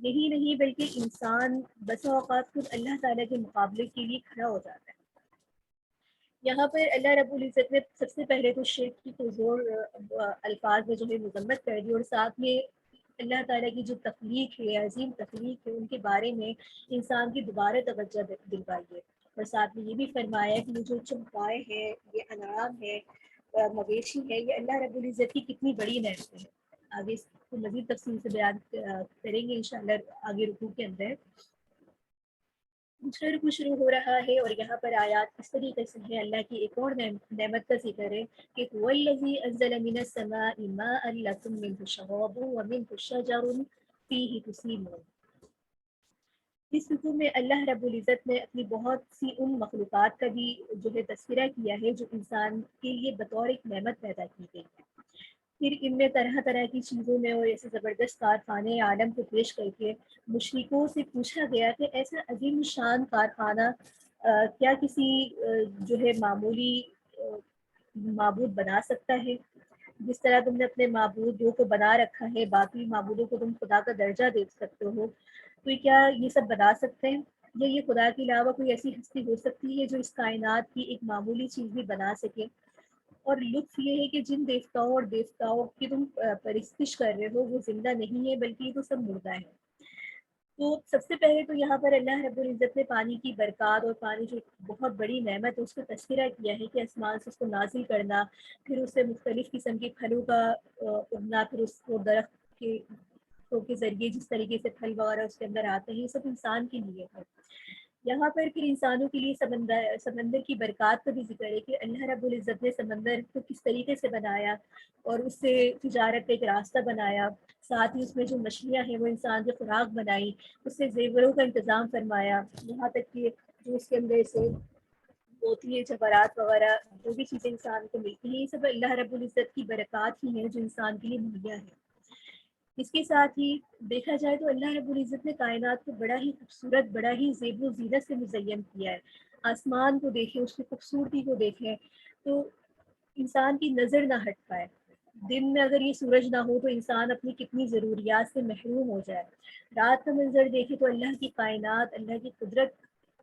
یہی نہیں بلکہ انسان بسا اوقات خود اللہ تعالیٰ کے مقابلے کے لیے کھڑا ہو جاتا ہے۔ یہاں پر اللہ رب العزت نے سب سے پہلے تو شرک کی پرزور الفاظ میں جو ہے مذمت کر دی، اور ساتھ میں اللہ تعالیٰ کی جو تخلیق ہے، عظیم تخلیق ہے، ان کے بارے میں انسان کی دوبارہ توجہ دلوائی ہے، اور ساتھ میں یہ بھی فرمایا کہ یہ جو چوپائے ہیں، یہ انعام ہے، مویشی ہے، یہ اللہ رب العزت کی کتنی بڑی نعمتیں ہیں۔ آگے اس کو مزید تفصیل سے بیان کریں گے انشاءاللہ آگے رکوع کے اندر۔ دوسرا رکوع شروع ہو رہا ہے، اور یہاں پر آیات اس طریقے سے ہے، اللہ کی ایک اور نعمت کا ذکر ہے کہ هو الذی انزل من السماء ماء لکم منہ شراب ومنہ شجر فیہ تسیمون۔ اس رکوع میں اللہ رب العزت نے اپنی بہت سی ان مخلوقات کا بھی جو ہے تذکرہ کیا ہے جو انسان کے لیے بطور ایک نعمت پیدا کی گئی ہے۔ پھر ان میں طرح طرح کی چیزوں میں اور ایسے زبردست کارخانے عالم کو پیش کر کے مشرکوں سے پوچھا گیا کہ ایسا عظیم شان کارخانہ کیا کسی جو ہے معمولی معبود بنا سکتا ہے؟ جس طرح تم نے اپنے معبودوں کو بنا رکھا ہے، باقی معبودوں کو تم خدا کا درجہ دے سکتے ہو، تو کیا یہ سب بنا سکتے ہیں؟ یا یہ خدا کے علاوہ کوئی ایسی ہستی ہو سکتی ہے جو اس کائنات کی ایک معمولی چیز بھی بنا سکے؟ اور لطف یہ ہے کہ جن دیوتاؤں کی تم پرستش کر رہے ہو وہ زندہ نہیں ہے بلکہ یہ تو سب مردہ ہے۔ تو سب سے پہلے تو یہاں پر اللہ رب العزت نے پانی کی برکات اور پانی جو بہت بڑی نعمت ہے اس کو تذکرہ کیا ہے کہ آسمان سے اس کو نازل کرنا، پھر اس سے مختلف قسم کے پھلوں کا اگنا، پھر اس کو درخت کے ذریعے جس طریقے سے پھل وغیرہ اس کے اندر آتے ہیں، یہ سب انسان کے لیے ہے۔ یہاں پر پھر انسانوں کے لیے سمندر کی برکات کا بھی ذکر ہے کہ اللہ رب العزت نے سمندر کو کس طریقے سے بنایا اور اس سے تجارت کا ایک راستہ بنایا، ساتھ ہی اس میں جو مچھلیاں ہیں وہ انسان کی خوراک بنائی، اس سے زیوروں کا انتظام فرمایا، یہاں تک کہ جو اس کے اندر سے ہوتی ہے جواہرات وغیرہ جو بھی چیزیں انسان کو ملتی ہیں، یہ سب اللہ رب العزت کی برکات ہی ہیں جو انسان کے لیے مہیا ہے۔ اس کے ساتھ ہی دیکھا جائے تو اللہ رب العزت نے کائنات کو بڑا ہی خوبصورت، بڑا ہی زیب و زینت سے مزین کیا ہے۔ آسمان کو دیکھیں، اس کی خوبصورتی کو دیکھیں تو انسان کی نظر نہ ہٹ پائے۔ دن میں اگر یہ سورج نہ ہو تو انسان اپنی کتنی ضروریات سے محروم ہو جائے۔ رات کا منظر دیکھیں تو اللہ کی کائنات، اللہ کی قدرت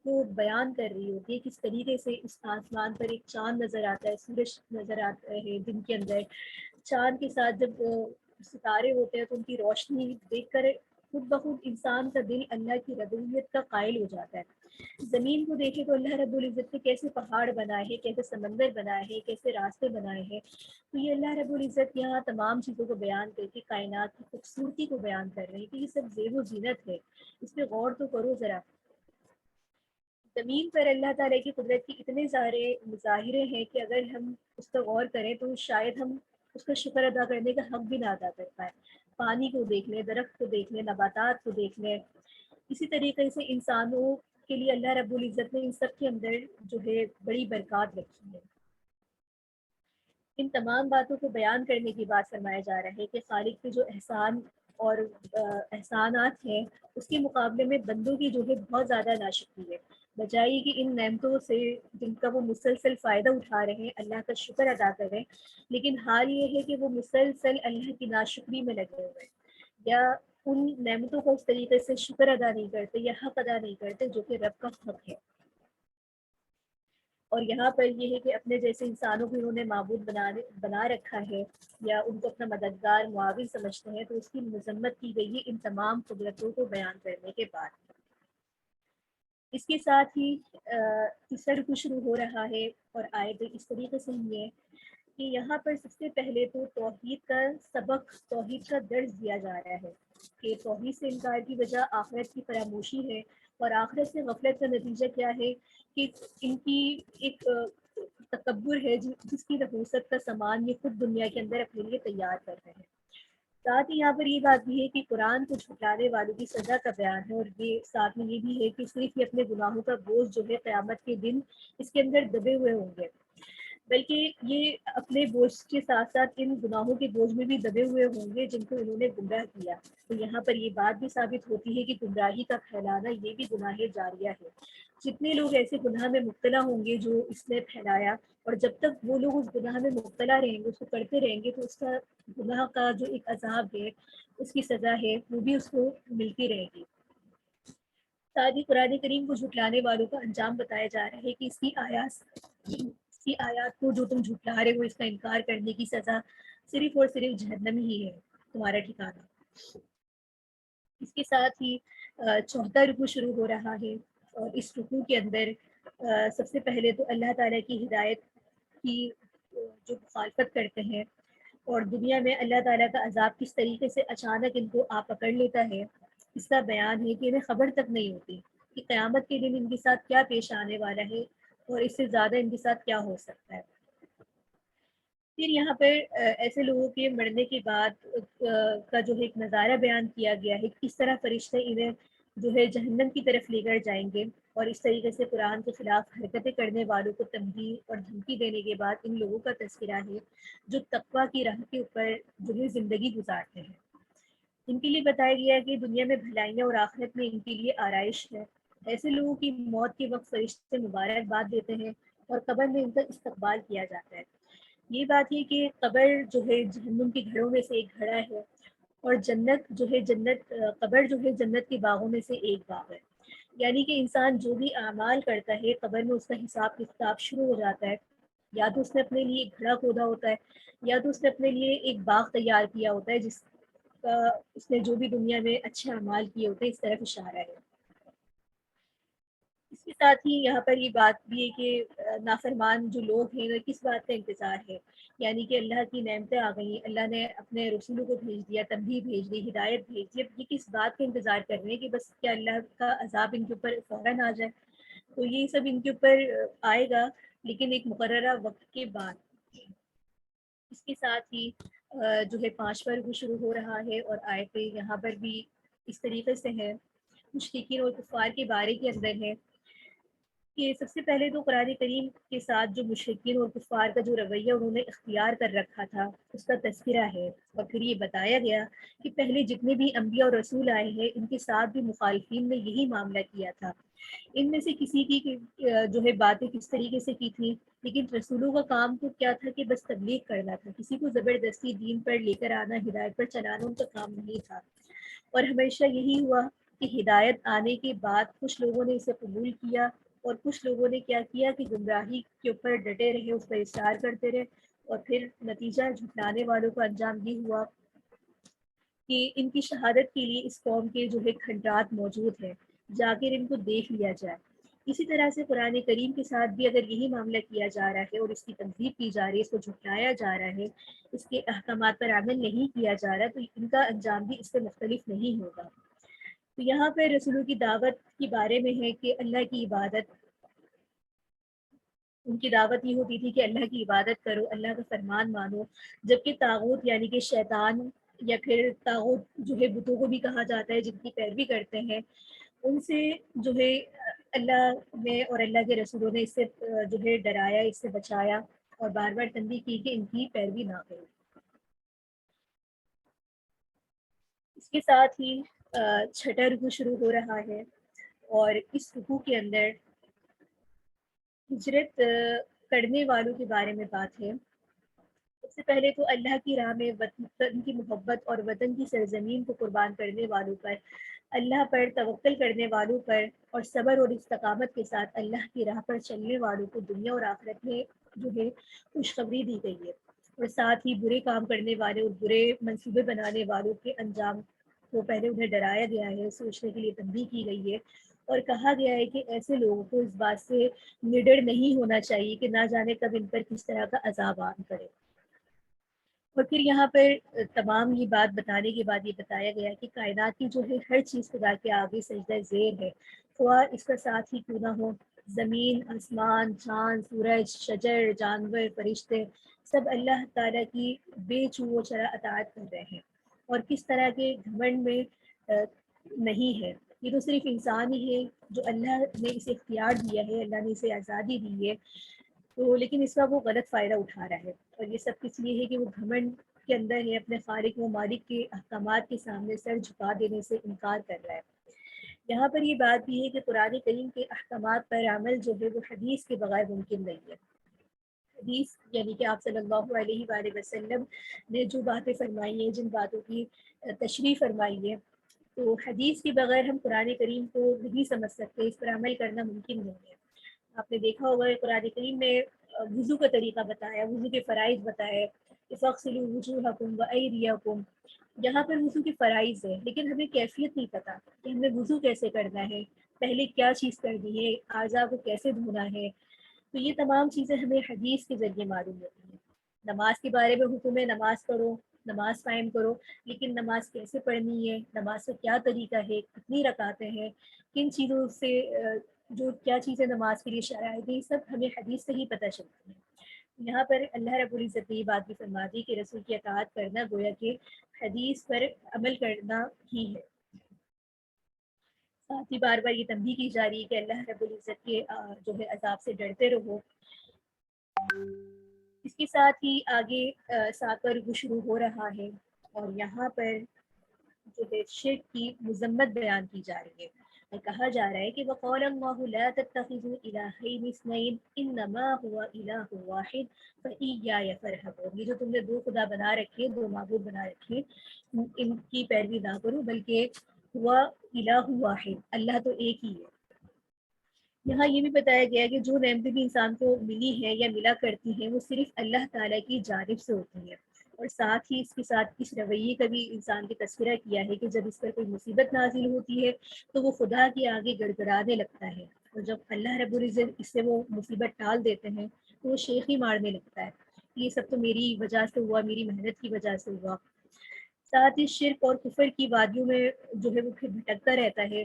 کو بیان کر رہی ہوتی ہے، کس طریقے سے اس آسمان پر ایک چاند نظر آتا ہے، سورج نظر آتا ہے دن کے اندر۔ چاند کے ساتھ جب ستارے ہوتے ہیں تو ان کی روشنی دیکھ کر خود بخود انسان کا دل اللہ کی ربوبیت کا قائل ہو جاتا ہے۔ زمین کو دیکھیں تو اللہ رب العزت نے کیسے پہاڑ بنائے ہیں، کیسے سمندر بنائے ہیں، کیسے راستے بنائے ہیں، تو یہ اللہ رب العزت یہاں تمام چیزوں کو بیان کر کے کائنات کی خوبصورتی کو بیان کر رہے ہیں کہ یہ سب زیب و زینت ہے، اس پہ غور تو کرو ذرا۔ زمین پر اللہ تعالیٰ کی قدرت کی اتنے سارے مظاہرے ہیں کہ اگر ہم اس پر غور کریں تو شاید ہم اس کا شکر ادا کرنے کا حق بھی نہ ادا کر پائیں. پانی کو دیکھ لیں، درخت کو دیکھ لیں، نباتات کو دیکھ لیں. اسی طریقے سے انسانوں کے لیے اللہ رب العزت نے ان سب کے اندر جو ہے بڑی برکات رکھی ہے. ان تمام باتوں کو بیان کرنے کی بات فرمایا جا رہا ہے کہ خالق کے جو احسان اور احسانات ہیں اس کے مقابلے میں بندوں کی جو ہے بہت زیادہ ناشکری ہے. بجائے کہ ان نعمتوں سے جن کا وہ مسلسل فائدہ اٹھا رہے ہیں اللہ کا شکر ادا کریں، لیکن حال یہ ہے کہ وہ مسلسل اللہ کی ناشکری میں لگے ہوئے ہیں، یا ان نعمتوں کو اس طریقے سے شکر ادا نہیں کرتے یا حق ادا نہیں کرتے جو کہ رب کا حق ہے. اور یہاں پر یہ ہے کہ اپنے جیسے انسانوں کو انہوں نے معبود بنا رکھا ہے یا ان کو اپنا مددگار معاون سمجھتے ہیں، تو اس کی مذمت کی گئی ہے ان تمام قدرتوں کو بیان کرنے کے بعد. اس کے ساتھ ہی تیسرا رکوع شروع ہو رہا ہے اور آیت اس طریقے سے ہی ہے کہ یہاں پر سب سے پہلے تو توحید کا سبق، توحید کا درس دیا جا رہا ہے کہ توحید سے انکار کی وجہ آخرت کی فراموشی ہے، اور آخرت سے غفلت کا نتیجہ کیا ہے کہ ان کی ایک تکبر ہے جس کی نحوست کا سامان یہ خود دنیا کے اندر اپنے لیے تیار کر رہے ہیں. ساتھ ہی یہاں پر یہ بات بھی ہے کہ قرآن کو جھٹلانے والوں کی سزا کا بیان ہے، اور یہ ساتھ میں یہ بھی ہے کہ صرف یہ اپنے گناہوں کا بوجھ جو ہے قیامت کے دن اس کے اندر دبے ہوئے ہوں گے، بلکہ یہ اپنے بوجھ کے ساتھ ساتھ ان گناہوں کے بوجھ میں بھی دبے ہوئے ہوں گے جن کو انہوں نے گمراہ کیا. تو یہاں پر یہ بات بھی ثابت ہوتی ہے کہ گمراہی کا پھیلانا یہ بھی گناہ جاریہ ہے. جتنے لوگ ایسے گناہ میں مبتلا ہوں گے جو اس نے پھیلایا، اور جب تک وہ لوگ اس گناہ میں مبتلا رہیں گے، اس کو کرتے رہیں گے، تو اس کا گناہ کا جو ایک عذاب ہے، اس کی سزا ہے، وہ بھی اس کو ملتی رہے گی. ساتھ ہی قرآن کریم کو جھٹلانے والوں کا انجام بتایا جا رہا ہے کہ اس کی آیات کو جو تم جھٹلا رہے ہو، اس کا انکار کرنے کی سزا صرف اور صرف جہنم ہی ہے تمہارا ٹھکانہ. اس کے ساتھ ہی چوتھا رکوع شروع ہو رہا ہے، اور اس رکوع کے اندر سب سے پہلے تو اللہ تعالیٰ کی ہدایت کی جو مخالفت کرتے ہیں، اور دنیا میں اللہ تعالیٰ کا عذاب کس طریقے سے اچانک ان کو آ پکڑ لیتا ہے، اس کا بیان ہے کہ انہیں خبر تک نہیں ہوتی کہ قیامت کے دن ان کے ساتھ کیا پیش آنے والا ہے اور اس سے زیادہ ان کے ساتھ کیا ہو سکتا ہے. پھر یہاں پر ایسے لوگوں کے مرنے کے بعد کا جو ہے ایک نظارہ بیان کیا گیا ہے، کس طرح فرشتے انہیں جو ہے جہنم کی طرف لے کر جائیں گے، اور اس طریقے سے قرآن کے خلاف حرکتیں کرنے والوں کو تنبیہ اور دھمکی دینے کے بعد ان لوگوں کا تذکرہ ہے جو تقویٰ کی راہ کے اوپر جو ہے زندگی گزارتے ہیں. ان کے لیے بتایا گیا ہے کہ دنیا میں بھلائیاں اور آخرت میں ان کے لیے آرائش ہے. ایسے لوگوں کی موت کے وقت فرشتے مبارکباد دیتے ہیں اور قبر میں ان کا استقبال کیا جاتا ہے. یہ بات ہے کہ قبر جو ہے جہنم کے گھروں میں سے ایک گھڑا ہے، اور جنت جو ہے قبر جو ہے جنت کے باغوں میں سے ایک باغ ہے. یعنی کہ انسان جو بھی اعمال کرتا ہے قبر میں اس کا حساب کتاب شروع ہو جاتا ہے. یا تو اس نے اپنے لیے ایک گھڑا کھودا ہوتا ہے، یا تو اس نے اپنے لیے ایک باغ تیار کیا ہوتا ہے جس کا اس نے جو بھی دنیا میں اچھے اعمال کیے ہوتے ہیں اس طرف اشارہ ہے. اس کے ساتھ ہی یہاں پر یہ بات بھی ہے کہ نافرمان جو لوگ ہیں کس بات کا انتظار ہے، یعنی کہ اللہ کی نعمتیں آ گئی، اللہ نے اپنے رسولوں کو بھیج دیا، تنبیہ بھیج دی، ہدایت بھیج دی، اب یہ کس بات کا انتظار کر رہے ہیں کہ بس کیا اللہ کا عذاب ان کے اوپر فوراً آ جائے. تو یہ سب ان کے اوپر آئے گا، لیکن ایک مقررہ وقت کے بعد. اس کے ساتھ ہی جو ہے 5واں رکوع شروع ہو رہا ہے، اور آیتیں یہاں پر بھی اس طریقے سے ہے، مشرکین اور کفار کے بارے کے اندر ہے کہ سب سے پہلے تو قرآن کریم کے ساتھ جو مشرکین اور کفار کا جو رویہ انہوں نے اختیار کر رکھا تھا اس کا تذکرہ ہے، اور پھر یہ بتایا گیا کہ پہلے جتنے بھی انبیاء اور رسول آئے ہیں ان کے ساتھ بھی مخالفین نے یہی معاملہ کیا تھا. ان میں سے کسی کی جو ہے باتیں کس طریقے سے کی تھی، لیکن رسولوں کا کام تو کیا تھا کہ بس تبلیغ کرنا تھا، کسی کو زبردستی دین پر لے کر آنا، ہدایت پر چلانا ان کا کام نہیں تھا. اور ہمیشہ یہی ہوا کہ ہدایت آنے کے بعد کچھ لوگوں نے اسے قبول کیا، اور کچھ لوگوں نے کیا کیا کہ گمراہی کے اوپر ڈٹے رہے، اس پر اصرار کرتے رہے، اور پھر نتیجہ جھٹلانے والوں کا انجام یہ ہوا کہ ان کی شہادت کے لیے اس قوم کے جو ہے کھنڈرات موجود ہیں، جا کر ان کو دیکھ لیا جائے. اسی طرح سے قرآن کریم کے ساتھ بھی اگر یہی معاملہ کیا جا رہا ہے اور اس کی تنظیم کی جا رہی ہے، اس کو جھٹلایا جا رہا ہے، اس کے احکامات پر عمل نہیں کیا جا رہا، تو ان کا انجام بھی اس سے مختلف نہیں ہوگا. تو یہاں پہ رسولوں کی دعوت کے بارے میں ہے کہ اللہ کی عبادت ان کی دعوت یہ ہوتی تھی کہ اللہ کی عبادت کرو، اللہ کا فرمان مانو، جبکہ طاغوت یعنی کہ شیطان یا پھر طاغوت جو ہے بتوں کو بھی کہا جاتا ہے، جن کی پیروی کرتے ہیں، ان سے جو ہے اللہ نے اور اللہ کے رسولوں نے اس سے جو ہے ڈرایا، اس سے بچایا اور بار بار تنبیہ کی کہ ان کی پیروی نہ کرو۔ اس کے ساتھ ہی چھٹا رکوع شروع ہو رہا ہے، اور اس رکوع کے اندر ہجرت کرنے والوں کے بارے میں بات ہے۔ سب سے پہلے تو اللہ کی راہ میں وطن کی محبت اور وطن کی سرزمین کو قربان کرنے والوں پر، اللہ پر توکل کرنے والوں پر اور صبر اور استقامت کے ساتھ اللہ کی راہ پر چلنے والوں کو دنیا اور آخرت میں جو ہے خوشخبری دی گئی ہے، اور ساتھ ہی برے کام کرنے والے اور برے منصوبے بنانے والوں کے انجام کو پہلے انہیں ڈرایا گیا ہے، سوچنے کے لیے تنبیہ کی گئی ہے، اور کہا گیا ہے کہ ایسے لوگوں کو اس بات سے نڈر نہیں ہونا چاہیے کہ نہ جانے کب ان پر کس طرح کا عذاب آن کرے۔ اور پھر یہاں پر تمام یہ بات بتانے کے بعد یہ بتایا گیا کہ کائنات کی جو ہے ہر چیز خدا کے آگے سجدہ زیر ہے، خواہ اس کا ساتھ ہی کیوں نہ ہو، زمین، آسمان، چاند، سورج، شجر، جانور، فرشتے، سب اللہ تعالیٰ کی بے چو و چرا اطاعت کر رہے ہیں، اور کس طرح کے گھمنڈ میں نہیں ہے۔ یہ تو صرف انسان ہی ہے جو اللہ نے اسے اختیار دیا ہے، اللہ نے اسے آزادی دی ہے، تو لیکن اس کا وہ غلط فائدہ اٹھا رہا ہے، اور یہ سب کس لیے ہے کہ وہ گھمنڈ کے اندر ہے، اپنے خالق و مالک کے احکامات کے سامنے سر جھکا دینے سے انکار کر رہا ہے۔ یہاں پر یہ بات بھی ہے کہ قرآن کریم کے احکامات پر عمل جو ہے وہ حدیث کے بغیر ممکن نہیں ہے۔ حدیث یعنی کہ آپ صلی اللہ علیہ وآلہ وسلم نے جو باتیں فرمائی ہیں، جن باتوں کی تشریح فرمائی ہے، تو حدیث کے بغیر ہم قرآن کریم کو نہیں سمجھ سکتے، اس پر عمل کرنا ممکن نہیں ہے۔ آپ نے دیکھا ہوگا قرآن کریم میں وضو کا طریقہ بتایا، وضو کے فرائض بتائے، فاغسلوا وجوہکم وایدیکم، یہاں پر وضو کے فرائض ہے، لیکن ہمیں کیفیت نہیں پتہ کہ ہمیں وضو کیسے کرنا ہے، پہلے کیا چیز کرنی ہے، اعضاء کو کیسے دھونا ہے، تو یہ تمام چیزیں ہمیں حدیث کے ذریعے معلوم ہوتی ہیں۔ نماز کے بارے میں حکم ہے نماز پڑھو، نماز قائم کرو، لیکن نماز کیسے پڑھنی ہے، نماز کا کیا طریقہ ہے، کتنی رکعتیں ہیں، کن چیزوں سے جو کیا چیزیں نماز کے لیے شرائط ہیں، یہ سب ہمیں حدیث سے ہی پتہ چلتی ہیں۔ یہاں پر اللہ رب العزت نے یہ بات بھی فرما دی کہ رسول کی اطاعت کرنا گویا کہ حدیث پر عمل کرنا ہی ہے۔ ساتھ ہی بار بار یہ تنبیہ کی جا رہی ہے کہ اللہ رب العزت کے جو ہے عذاب سے ڈرتے رہو۔ اس کے ساتھ ہی آگے 7واں رکوع شروع ہو رہا ہے، اور یہاں پر جو ہے شرک کی مذمت بیان کی جا رہی ہے، اور کہا جا رہا ہے کہ وقال اللہ لا تتخذوا الہین اثنین انما هو الہ واحد فایای فارہبون، یہ جو تم نے دو خدا بنا رکھے، دو معبود بنا رکھے، ان کی پیروی نہ کرو، بلکہ ہوا الہ واحد، اللہ تو ایک ہی ہے۔ یہاں یہ بھی بتایا گیا کہ جو نعمتیں بھی انسان کو ملی ہیں یا ملا کرتی ہیں، وہ صرف اللہ تعالیٰ کی جانب سے ہوتی ہیں، اور ساتھ ہی اس کے ساتھ اس رویے کا بھی انسان کے تذکرہ کیا ہے کہ جب اس پر کوئی مصیبت نازل ہوتی ہے تو وہ خدا کے آگے گڑگڑانے لگتا ہے، اور جب اللہ رب العزت اس سے وہ مصیبت ٹال دیتے ہیں تو وہ شیخی مارنے لگتا ہے، یہ سب تو میری وجہ سے ہوا، میری محنت کی وجہ سے ہوا۔ ساتھ ہی شرک اور کفر کی وادیوں میں جو ہے وہ پھر بھٹکتا رہتا ہے،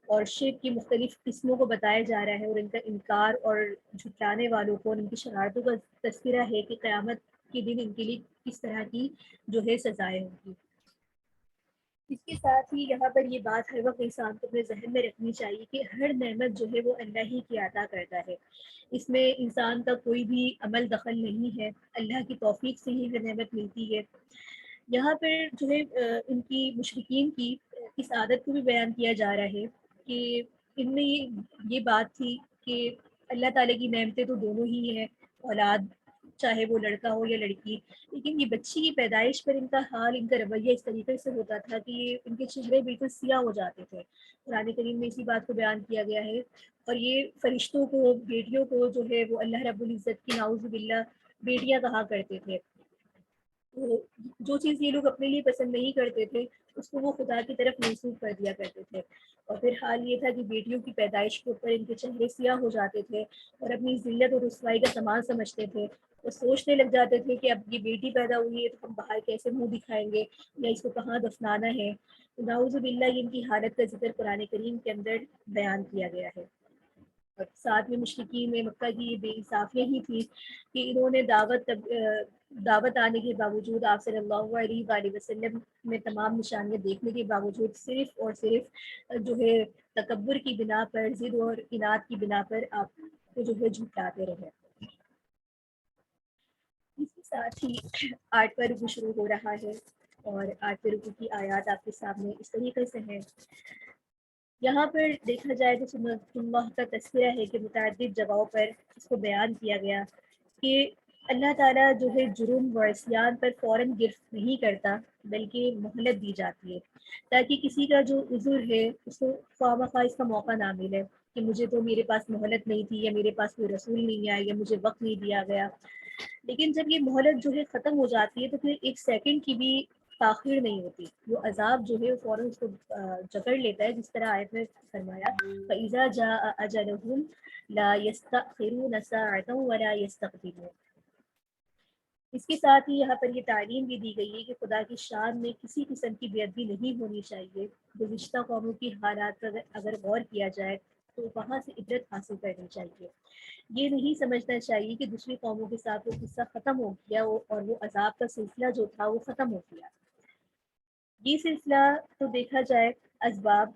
اور شرک کی مختلف قسموں کو بتایا جا رہا ہے، اور ان کا انکار اور جھٹلانے والوں کو ان کی شرارتوں کا تذکرہ ہے کہ قیامت کے دن ان کے لیے کس طرح کی جو ہے سزائیں ہوں گی۔ اس کے ساتھ ہی یہاں پر یہ بات ہر وقت انسان کو اپنے ذہن میں رکھنی چاہیے کہ ہر نعمت جو ہے وہ اللہ ہی کی عطا کرتا ہے، اس میں انسان کا کوئی بھی عمل دخل نہیں ہے، اللہ کی توفیق سے ہی ہر نعمت ملتی ہے۔ یہاں پر جو ہے ان کی مشرکین کی اس عادت کو بھی بیان کیا جا رہا ہے کہ ان میں یہ بات تھی کہ اللہ تعالیٰ کی نعمتیں تو دونوں ہی ہیں، اولاد چاہے وہ لڑکا ہو یا لڑکی، لیکن یہ بچی کی پیدائش پر ان کا حال، ان کا رویہ اس طریقے سے ہوتا تھا کہ ان کے چہرے بالکل سیاہ ہو جاتے تھے۔ قرآن کریم میں اسی بات کو بیان کیا گیا ہے، اور یہ فرشتوں کو، بیٹیوں کو جو ہے وہ اللہ رب العزت کی نعوذ باللہ بیٹیاں کہا کرتے تھے۔ تو جو چیز یہ لوگ اپنے لیے پسند نہیں کرتے تھے اس کو وہ خدا کی طرف منسوخ کر دیا کرتے تھے، اور پھر حال یہ تھا کہ بیٹیوں کی پیدائش کے اوپر ان کے چہرے سیاہ ہو جاتے تھے، اور اپنی ذلت اور رسوائی کا سامان سمجھتے تھے، اور سوچنے لگ جاتے تھے کہ اب یہ بیٹی پیدا ہوئی ہے تو ہم باہر کیسے منہ دکھائیں گے، یا اس کو کہاں دفنانا ہے۔ نعوذ باللہ ان کی حالت کا ذکر قرآن کریم کے اندر بیان کیا گیا ہے۔ اور ساتھ میں مشرکین میں مکہ کی یہ بے انصافیاں ہی تھی کہ انہوں نے دعوت آنے کے باوجود آپ صلی اللہ علیہ وآلہ وسلم میں تمام نشانیاں دیکھنے کے باوجود صرف اور صرف جو ہے تکبر کی بنا پر، ضد اور اناد کی بنا پر آپ کو جو ہے جھٹلاتے رہے۔ اس کے ساتھ ہی 8واں رکوع شروع ہو رہا ہے، اور 8ویں رکوع کی آیات آپ کے سامنے اس طریقے سے ہیں۔ یہاں پر دیکھا جائے تو سنت اللہ کا تذکرہ ہے کہ متعدد جگہوں پر اس کو بیان کیا گیا کہ اللہ تعالیٰ جو ہے جرم و عصیان پر فوراً گرفت نہیں کرتا، بلکہ مہلت دی جاتی ہے تاکہ کسی کا جو عذر ہے اس کو خواہ مخواہ اس کا موقع نہ ملے کہ مجھے تو میرے پاس مہلت نہیں تھی، یا میرے پاس کوئی رسول نہیں آیا، یا مجھے وقت نہیں دیا گیا۔ لیکن جب یہ مہلت جو ہے ختم ہو جاتی ہے تو پھر ایک سیکنڈ کی بھی تاخیر نہیں ہوتی، وہ عذاب جو ہے وہ فوراً اس کو جکڑ لیتا ہے، جس طرح آیت میں فرمایا فَإِذَا جَاءَ أَجَلُهُمْ لَا يَسْتَأْخِرُونَ سَاعَةً وَلَا يَسْتَقْدِمُونَ۔ اس کے ساتھ ہی یہاں پر یہ تعلیم بھی دی گئی ہے کہ خدا کی شان میں کسی قسم کی بے ادبی نہیں ہونی چاہیے۔ گزشتہ قوموں کی حالات پر اگر غور کیا جائے تو وہاں سے عبرت حاصل کرنی چاہیے۔ یہ نہیں سمجھنا چاہیے کہ دوسری قوموں کے ساتھ وہ قصہ ختم ہو گیا اور وہ عذاب کا سلسلہ جو تھا وہ ختم ہو گیا۔ یہ سلسلہ تو دیکھا جائے اسباب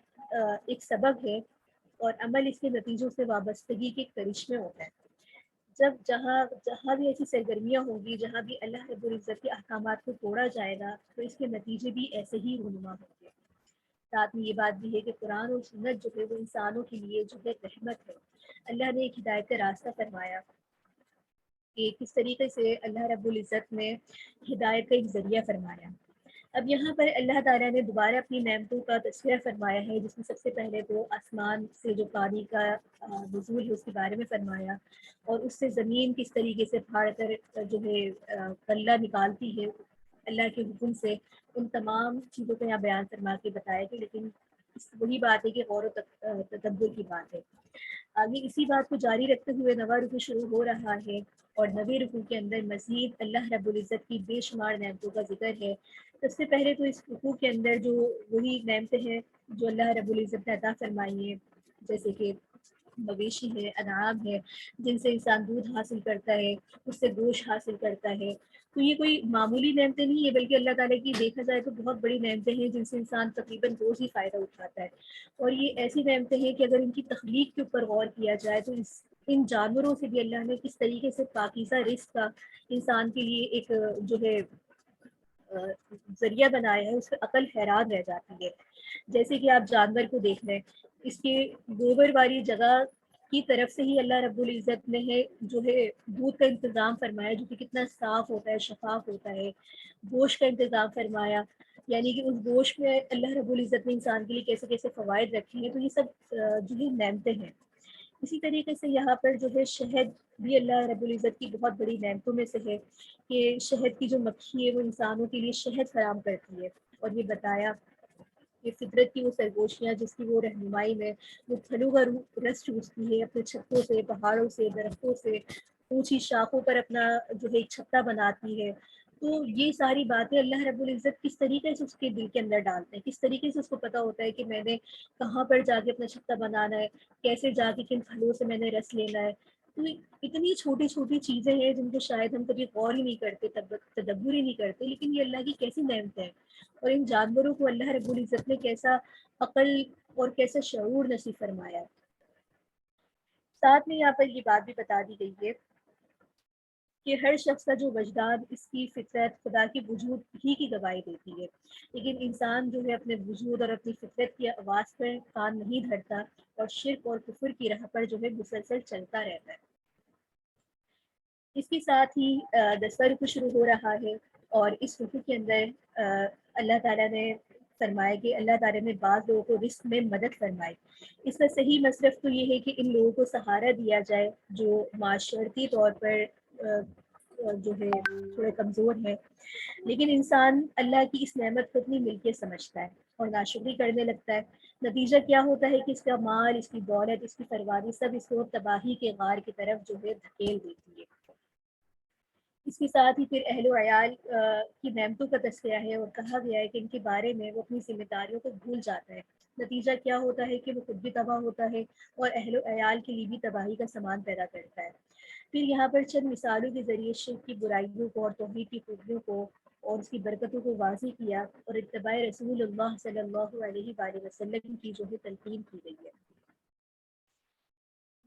ایک سبب ہے، اور عمل اس کے نتیجوں سے وابستگی کے کرشمے ہوتا ہے۔ جہاں بھی ایسی سرگرمیاں ہوں گی، جہاں بھی اللہ رب العزت کے احکامات کو توڑا جائے گا، تو اس کے نتیجے بھی ایسے ہی رونما ہوں گے۔ ساتھ میں یہ بات بھی ہے کہ قرآن اور سنت جو ہے وہ انسانوں کے لیے جو ہے رحمت ہے۔ اللہ نے ایک ہدایت کا راستہ فرمایا کہ کس طریقے سے اللہ رب العزت نے ہدایت کا ایک ذریعہ فرمایا۔ اب یہاں پر اللہ تعالیٰ نے دوبارہ اپنی نعمتوں کا تذکرہ فرمایا ہے، جس میں سب سے پہلے تو آسمان سے جو پانی کا نزول ہے اس کے بارے میں فرمایا، اور اس سے زمین کس طریقے سے پھاڑ کر جو ہے غلہ نکالتی ہے اللہ کے حکم سے۔ ان تمام چیزوں کو یہاں بیان فرما کے بتایا کہ لیکن وہی بات ہے کہ غور و تدبر کی بات ہے۔ آگے اسی بات کو جاری رکھتے ہوئے 9واں رکوع شروع ہو رہا ہے، اور 9ویں رکوع کے اندر مزید اللہ رب العزت کی بے شمار نعمتوں کا ذکر ہے۔ سب سے پہلے تو اس رکوع کے اندر جو وہی نعمتیں ہیں جو اللہ رب العزت نے عطا فرمائی ہیں، جیسے کہ مویشی ہے، انعام ہے، جن سے انسان دودھ حاصل کرتا ہے، اس سے گوشت حاصل کرتا ہے، تو یہ کوئی معمولی نعمتیں نہیں ہے، بلکہ اللہ تعالیٰ کی دیکھا جائے تو بہت بڑی نعمتیں ہیں جن سے انسان تقریباً روز ہی فائدہ اٹھاتا ہے۔ اور یہ ایسی نعمتیں ہیں کہ اگر ان کی تخلیق کے اوپر غور کیا جائے تو ان جانوروں سے بھی اللہ نے کس طریقے سے پاکیزہ رزق کا انسان کے لیے ایک جو ہے ذریعہ بنایا ہے، اس پہ عقل حیران رہ جاتی ہے۔ جیسے کہ آپ جانور کو دیکھ لیں، اس کے گوبر والی جگہ کی طرف سے ہی اللہ رب العزت نے ہے جو ہے دودھ کا انتظام فرمایا، جو کہ کتنا صاف ہوتا ہے، شفاف ہوتا ہے۔ گوشت کا انتظام فرمایا، یعنی کہ اس گوشت میں اللہ رب العزت نے انسان کے لیے کیسے کیسے فوائد رکھے ہیں، تو یہ سب جو ہے نعمتیں ہیں۔ اسی طریقے سے یہاں پر جو ہے شہد بھی اللہ رب العزت کی بہت بڑی نعمتوں میں سے ہے کہ شہد کی جو مکھی ہے وہ انسانوں کے لیے شہد فراہم کرتی ہے، اور یہ بتایا کہ فطرت کی وہ سرگوشیاں جس کی وہ رہنمائی میں وہ پھلوں کا رس چوستی ہے، اپنے چھتوں سے، پہاڑوں سے، درختوں سے، اونچی شاخوں پر اپنا جو ہے ایک چھتا بناتی ہے۔ تو یہ ساری باتیں اللہ رب العزت کس طریقے سے اس کے دل کے اندر ڈالتے ہیں، کس طریقے سے اس کو پتہ ہوتا ہے کہ میں نے کہاں پر جا کے اپنا چھتا بنانا ہے، کیسے جا کے کن پھلوں سے میں نے رس لینا ہے۔ تو اتنی چھوٹی چھوٹی چیزیں ہیں جن کو شاید ہم کبھی غور ہی نہیں کرتے، تدبر ہی نہیں کرتے، لیکن یہ اللہ کی کیسی نعمتیں ہیں، اور ان جانوروں کو اللہ رب العزت نے کیسا عقل اور کیسا شعور نصیب فرمایا ہے۔ ساتھ میں یہاں پر یہ بات بھی بتا دی گئی ہے کہ ہر شخص کا جو وجدان، اس کی فطرت خدا کے وجود ہی کی گواہی دیتی ہے، لیکن انسان جو ہے اپنے وجود اور اپنی فطرت کی آواز پر کان نہیں دھرتا، اور شرک اور کفر کی راہ پر جو ہے مسلسل چلتا رہتا ہے۔ اس کے ساتھ ہی 10واں رکوع شروع ہو رہا ہے، اور اس رکوع کے اندر اللہ تعالیٰ نے فرمایا کہ اللہ تعالیٰ نے بعض لوگوں کو رزق میں مدد فرمائی۔ اس کا صحیح مصرف تو یہ ہے کہ ان لوگوں کو سہارا دیا جائے جو معاشرتی طور پر جو ہے تھوڑے کمزور ہیں، لیکن انسان اللہ کی اس نعمت کو اپنی ملکیت سمجھتا ہے اور ناشکری کرنے لگتا ہے۔ نتیجہ کیا ہوتا ہے کہ اس کا مال، اس کی دولت، اس کی پروانی سب اس کو تباہی کے غار کی طرف جو ہے دھکیل دیتی ہے۔ اس کے ساتھ ہی پھر اہل و عیال کی نعمتوں کا تذکرہ ہے، اور کہا گیا ہے کہ ان کے بارے میں وہ اپنی ذمہ داریوں کو بھول جاتا ہے، نتیجہ کیا ہوتا ہے کہ وہ خود بھی تباہ ہوتا ہے اور اہل و عیال کے لیے بھی تباہی کا سامان پیدا کرتا ہے۔ پھر یہاں پر چند مثالوں کے ذریعے شرک کی برائیوں کو اور توحید کی خوبیوں کو اور اس کی برکتوں کو واضح کیا اور اتباع رسول اللہ صلی اللہ علیہ وآلہ وسلم کی جو ہے تلقین کی گئی ہے۔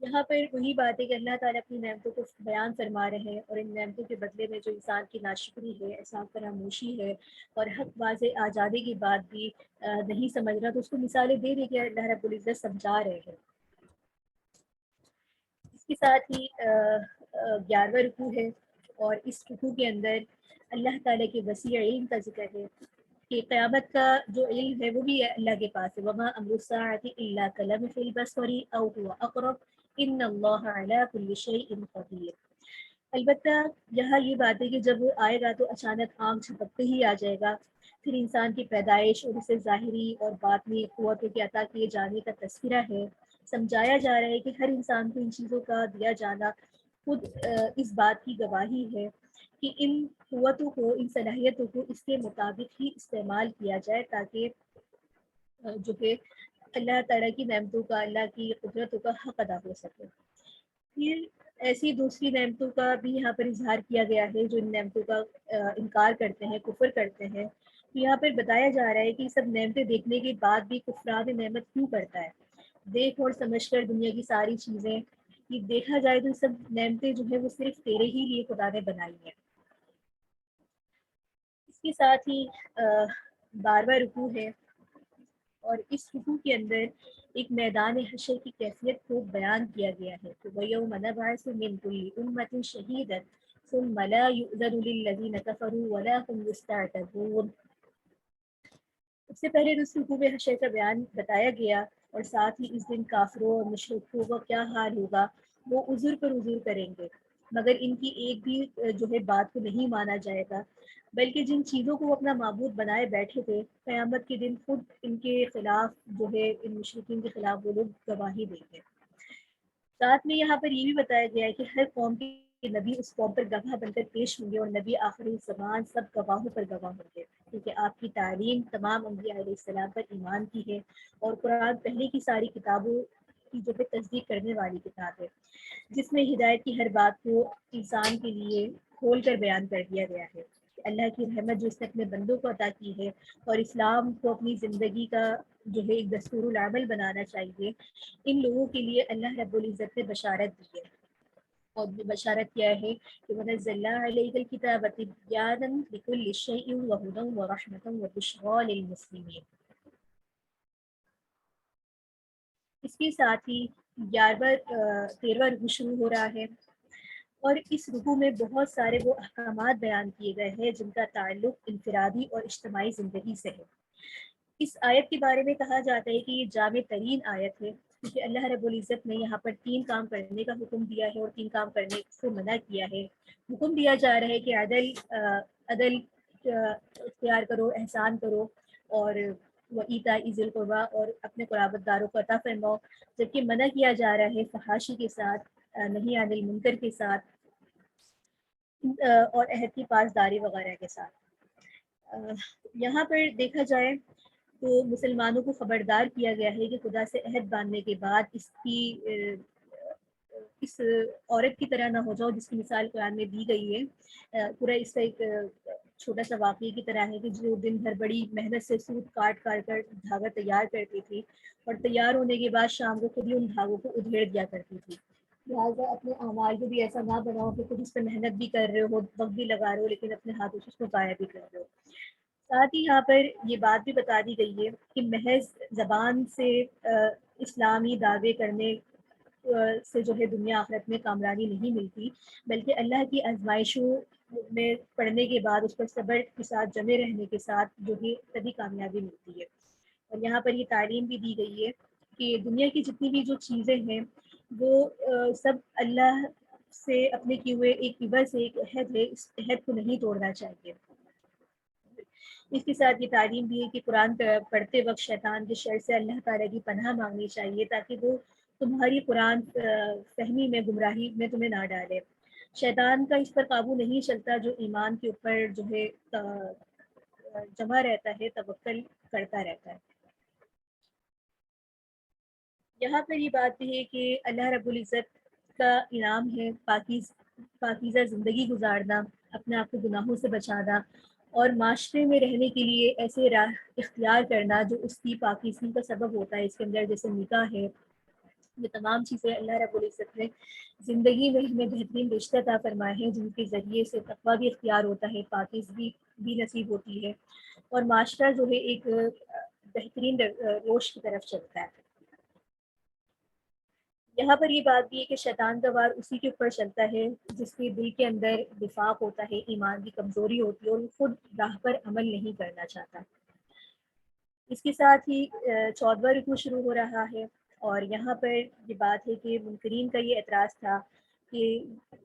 یہاں پر وہی بات ہے کہ اللہ تعالیٰ اپنی نعمتوں کو بیان فرما رہے ہیں، اور ان نعمتوں کے بدلے میں جو انسان کی ناشکری ہے، احسان فراموشی ہے، اور حق واضح آ جانے کے بعد بھی نہیں سمجھ رہا، تو اس کو مثالیں دے دے کے اللہ رب العزت سمجھا رہے ہیں۔ اس کے ساتھ ہی 11واں رکوع ہے، اور اس رکوع کے اندر اللہ تعالیٰ کے وسیع علم کا ذکر ہے کہ قیامت کا جو علم ہے وہ بھی اللہ کے پاس ہے۔ وما امر الساعۃ الا کلمح البصر او هو اقرب ان اللہ علی کل شیء قدیر۔ البتہ یہاں یہ بات ہے کہ جب وہ آئے گا تو اچانک آنکھ جھپکتے ہی آ جائے گا۔ پھر انسان کی پیدائش اور اسے ظاہری اور باطنی قوتوں کے عطا کیے جانے کا تذکرہ ہے۔ سمجھایا جا رہا ہے کہ ہر انسان کو ان چیزوں کا دیا جانا خود اس بات کی گواہی ہے کہ ان قوتوں کو، ان صلاحیتوں کو اس کے مطابق ہی استعمال کیا جائے، تاکہ جو کہ اللہ تعالیٰ کی نعمتوں کا، اللہ کی قدرتوں کا حق ادا ہو سکے۔ پھر ایسی دوسری نعمتوں کا بھی یہاں پر اظہار کیا گیا ہے جو ان نعمتوں کا انکار کرتے ہیں، کفر کرتے ہیں۔ تو یہاں پر بتایا جا رہا ہے کہ سب نعمتیں دیکھنے کے بعد بھی کفران نعمت کیوں کرتا ہے۔ دیکھ اور سمجھ کر دنیا کی ساری چیزیں، یہ دیکھا جائے تو سب نعمتیں جو ہیں وہ صرف تیرے ہی لیے خدا نے بنائی ہیں۔ اس کے ساتھ ہی 12واں رکوع ہے، اور اس رکوع کے اندر ایک میدان حشر کی کیفیت کو بیان کیا گیا ہے کہ وَيَوْمَ نَبْعَثُ مِنْ كُلِّ أُمَّةٍ شَهِيدًا ثُمَّ لَا يُؤْذَنُ لِلَّذِينَ كَفَرُوا وَلَا هُمْ يُسْتَعْتَبُونَ۔ اس سے پہلے اس رکوع میں حشر کا بیان بتایا گیا، اور ساتھ ہی اس دن کافروں اور مشرکوں کا کیا حال ہوگا۔ وہ عذر پر عذر کریں گے، مگر ان کی ایک بھی جو ہے بات کو نہیں مانا جائے گا، بلکہ جن چیزوں کو وہ اپنا معبود بنائے بیٹھے تھے، قیامت کے دن خود ان کے خلاف جو ہے، ان مشرکین کے خلاف وہ لوگ گواہی دیں گے۔ ساتھ میں یہاں پر یہ بھی بتایا گیا ہے کہ ہر قوم کے نبی اس قوم پر گواہ بن کر پیش ہوں گے، اور نبی آخری زمان سب گواہوں پر گواہ ہوں گے، کیونکہ آپ کی تعلیم تمام انبیاء علیہ السلام پر ایمان کی ہے، اور قرآن پہلے کی ساری کتابوں کی جو ہے تصدیق کرنے والی کتاب ہے، جس میں ہدایت کی ہر بات کو انسان کے لیے کھول کر بیان کر دیا گیا ہے۔ اللہ کی رحمت جو اس نے اپنے بندوں کو عطا کی ہے، اور اسلام کو اپنی زندگی کا جو ہے ایک دستور العمل بنانا چاہیے، ان لوگوں کے لیے اللہ رب العزت نے بشارت دی ہے۔ اور بشارت کیا ہے کہ وَنَزَّلْنَا عَلَيْكَ الْكِتَابَ تِبْيَانًا لِكُلِّ شَيْءٍ وَهُدًى وَرَحْمَةً وَبُشْرَىٰ لِلْمُسْلِمِينَ۔ اس کے ساتھ ہی 13واں رکوع شروع ہو رہا ہے، اور اس رکوع میں بہت سارے وہ احکامات بیان کیے گئے ہیں جن کا تعلق انفرادی اور اجتماعی زندگی سے ہے۔ اس آیت کے بارے میں کہا جاتا ہے کہ یہ جامع ترین آیت ہے، کیونکہ اللہ رب العزت نے یہاں پر 3 کام کرنے کا حکم دیا ہے اور 3 کام کرنے سے منع کیا ہے۔ حکم دیا جا رہا ہے کہ عدل اختیار کرو، احسان کرو، اور وَإِيتَاءِ ذِي الْقُرْبَىٰ، اور اپنے قرابت داروں کو عطا فرماؤ، جبکہ منع کیا جا رہا ہے فحاشی کے ساتھ، نہیں عن المنکر کے ساتھ، اور عہد کی پاسداری وغیرہ کے ساتھ۔ یہاں پر دیکھا جائے تو مسلمانوں کو خبردار کیا گیا ہے کہ خدا سے عہد باندھنے کے بعد اس عورت کی طرح نہ ہو جاؤ جس کی مثال قرآن میں دی گئی ہے۔ پورا اس کا ایک چھوٹا سا واقعے کی طرح ہے کہ جو دن بھر بڑی محنت سے سوت کاٹ کاٹ کر دھاگا تیار کرتی تھی، اور تیار ہونے کے بعد شام کو خود ہی ان دھاگوں کو ادھیڑ دیا کرتی تھی۔ لہٰذا اپنے اعمال کو بھی ایسا نہ بناؤ کہ خود اس پہ محنت بھی کر رہے ہو، وقت بھی لگا رہے ہو، لیکن اپنے ہاتھوں سے اس کو ضائع بھی کر رہے ہو۔ ساتھ ہی یہاں پر یہ بات بھی بتا دی گئی ہے کہ محض زبان سے اسلامی دعوے کرنے سے جو ہے دنیا آخرت میں کامرانی نہیں ملتی، بلکہ اللہ کی آزمائشوں میں پڑھنے کے بعد اس پر صبر کے ساتھ جمے رہنے کے ساتھ جو ہے تبھی کامیابی ملتی ہے۔ اور یہاں پر یہ تعلیم بھی دی گئی ہے کہ دنیا کی جتنی بھی جو چیزیں ہیں وہ سب اللہ سے اپنے کیے ہوئے ایک عبر سے ایک عہد ہے، اس عہد کو نہیں توڑنا چاہیے۔ اس کے ساتھ یہ تعلیم بھی ہے کہ قرآن پڑھتے وقت شیطان کے شر سے اللہ تعالیٰ کی پناہ مانگنی چاہیے، تاکہ وہ تمہاری قرآن فہمی میں گمراہی میں تمہیں نہ ڈالے۔ شیطان کا اس پر قابو نہیں چلتا جو ایمان کے اوپر جو ہے جمع رہتا ہے، توکل کرتا رہتا ہے۔ یہاں پر یہ بات بھی ہے کہ اللہ رب العزت کا انعام ہے پاکیزہ زندگی گزارنا، اپنے آپ کو گناہوں سے بچانا، اور معاشرے میں رہنے کے لیے ایسے راہ اختیار کرنا جو اس کی پاکیزگی کا سبب ہوتا ہے۔ اس کے اندر جیسے نکاح ہے، یہ تمام چیزیں اللہ رب العزت نے زندگی میں ہمیں بہترین رشتہ عطا فرمائے ہیں، جن کے ذریعے سے تقویٰ بھی اختیار ہوتا ہے، پاکیزگی بھی نصیب ہوتی ہے، اور معاشرہ جو ہے ایک بہترین روش کی طرف چلتا ہے۔ یہاں پر یہ بات بھی ہے کہ شیطان کا وار اسی کے اوپر چلتا ہے جس کے دل کے اندر وفاق ہوتا ہے، ایمان کی کمزوری ہوتی ہے، اور وہ خود راہ پر عمل نہیں کرنا چاہتا۔ اس کے ساتھ ہی 14واں رکوع شروع ہو رہا ہے، اور یہاں پر یہ بات ہے کہ منکرین کا یہ اعتراض تھا کہ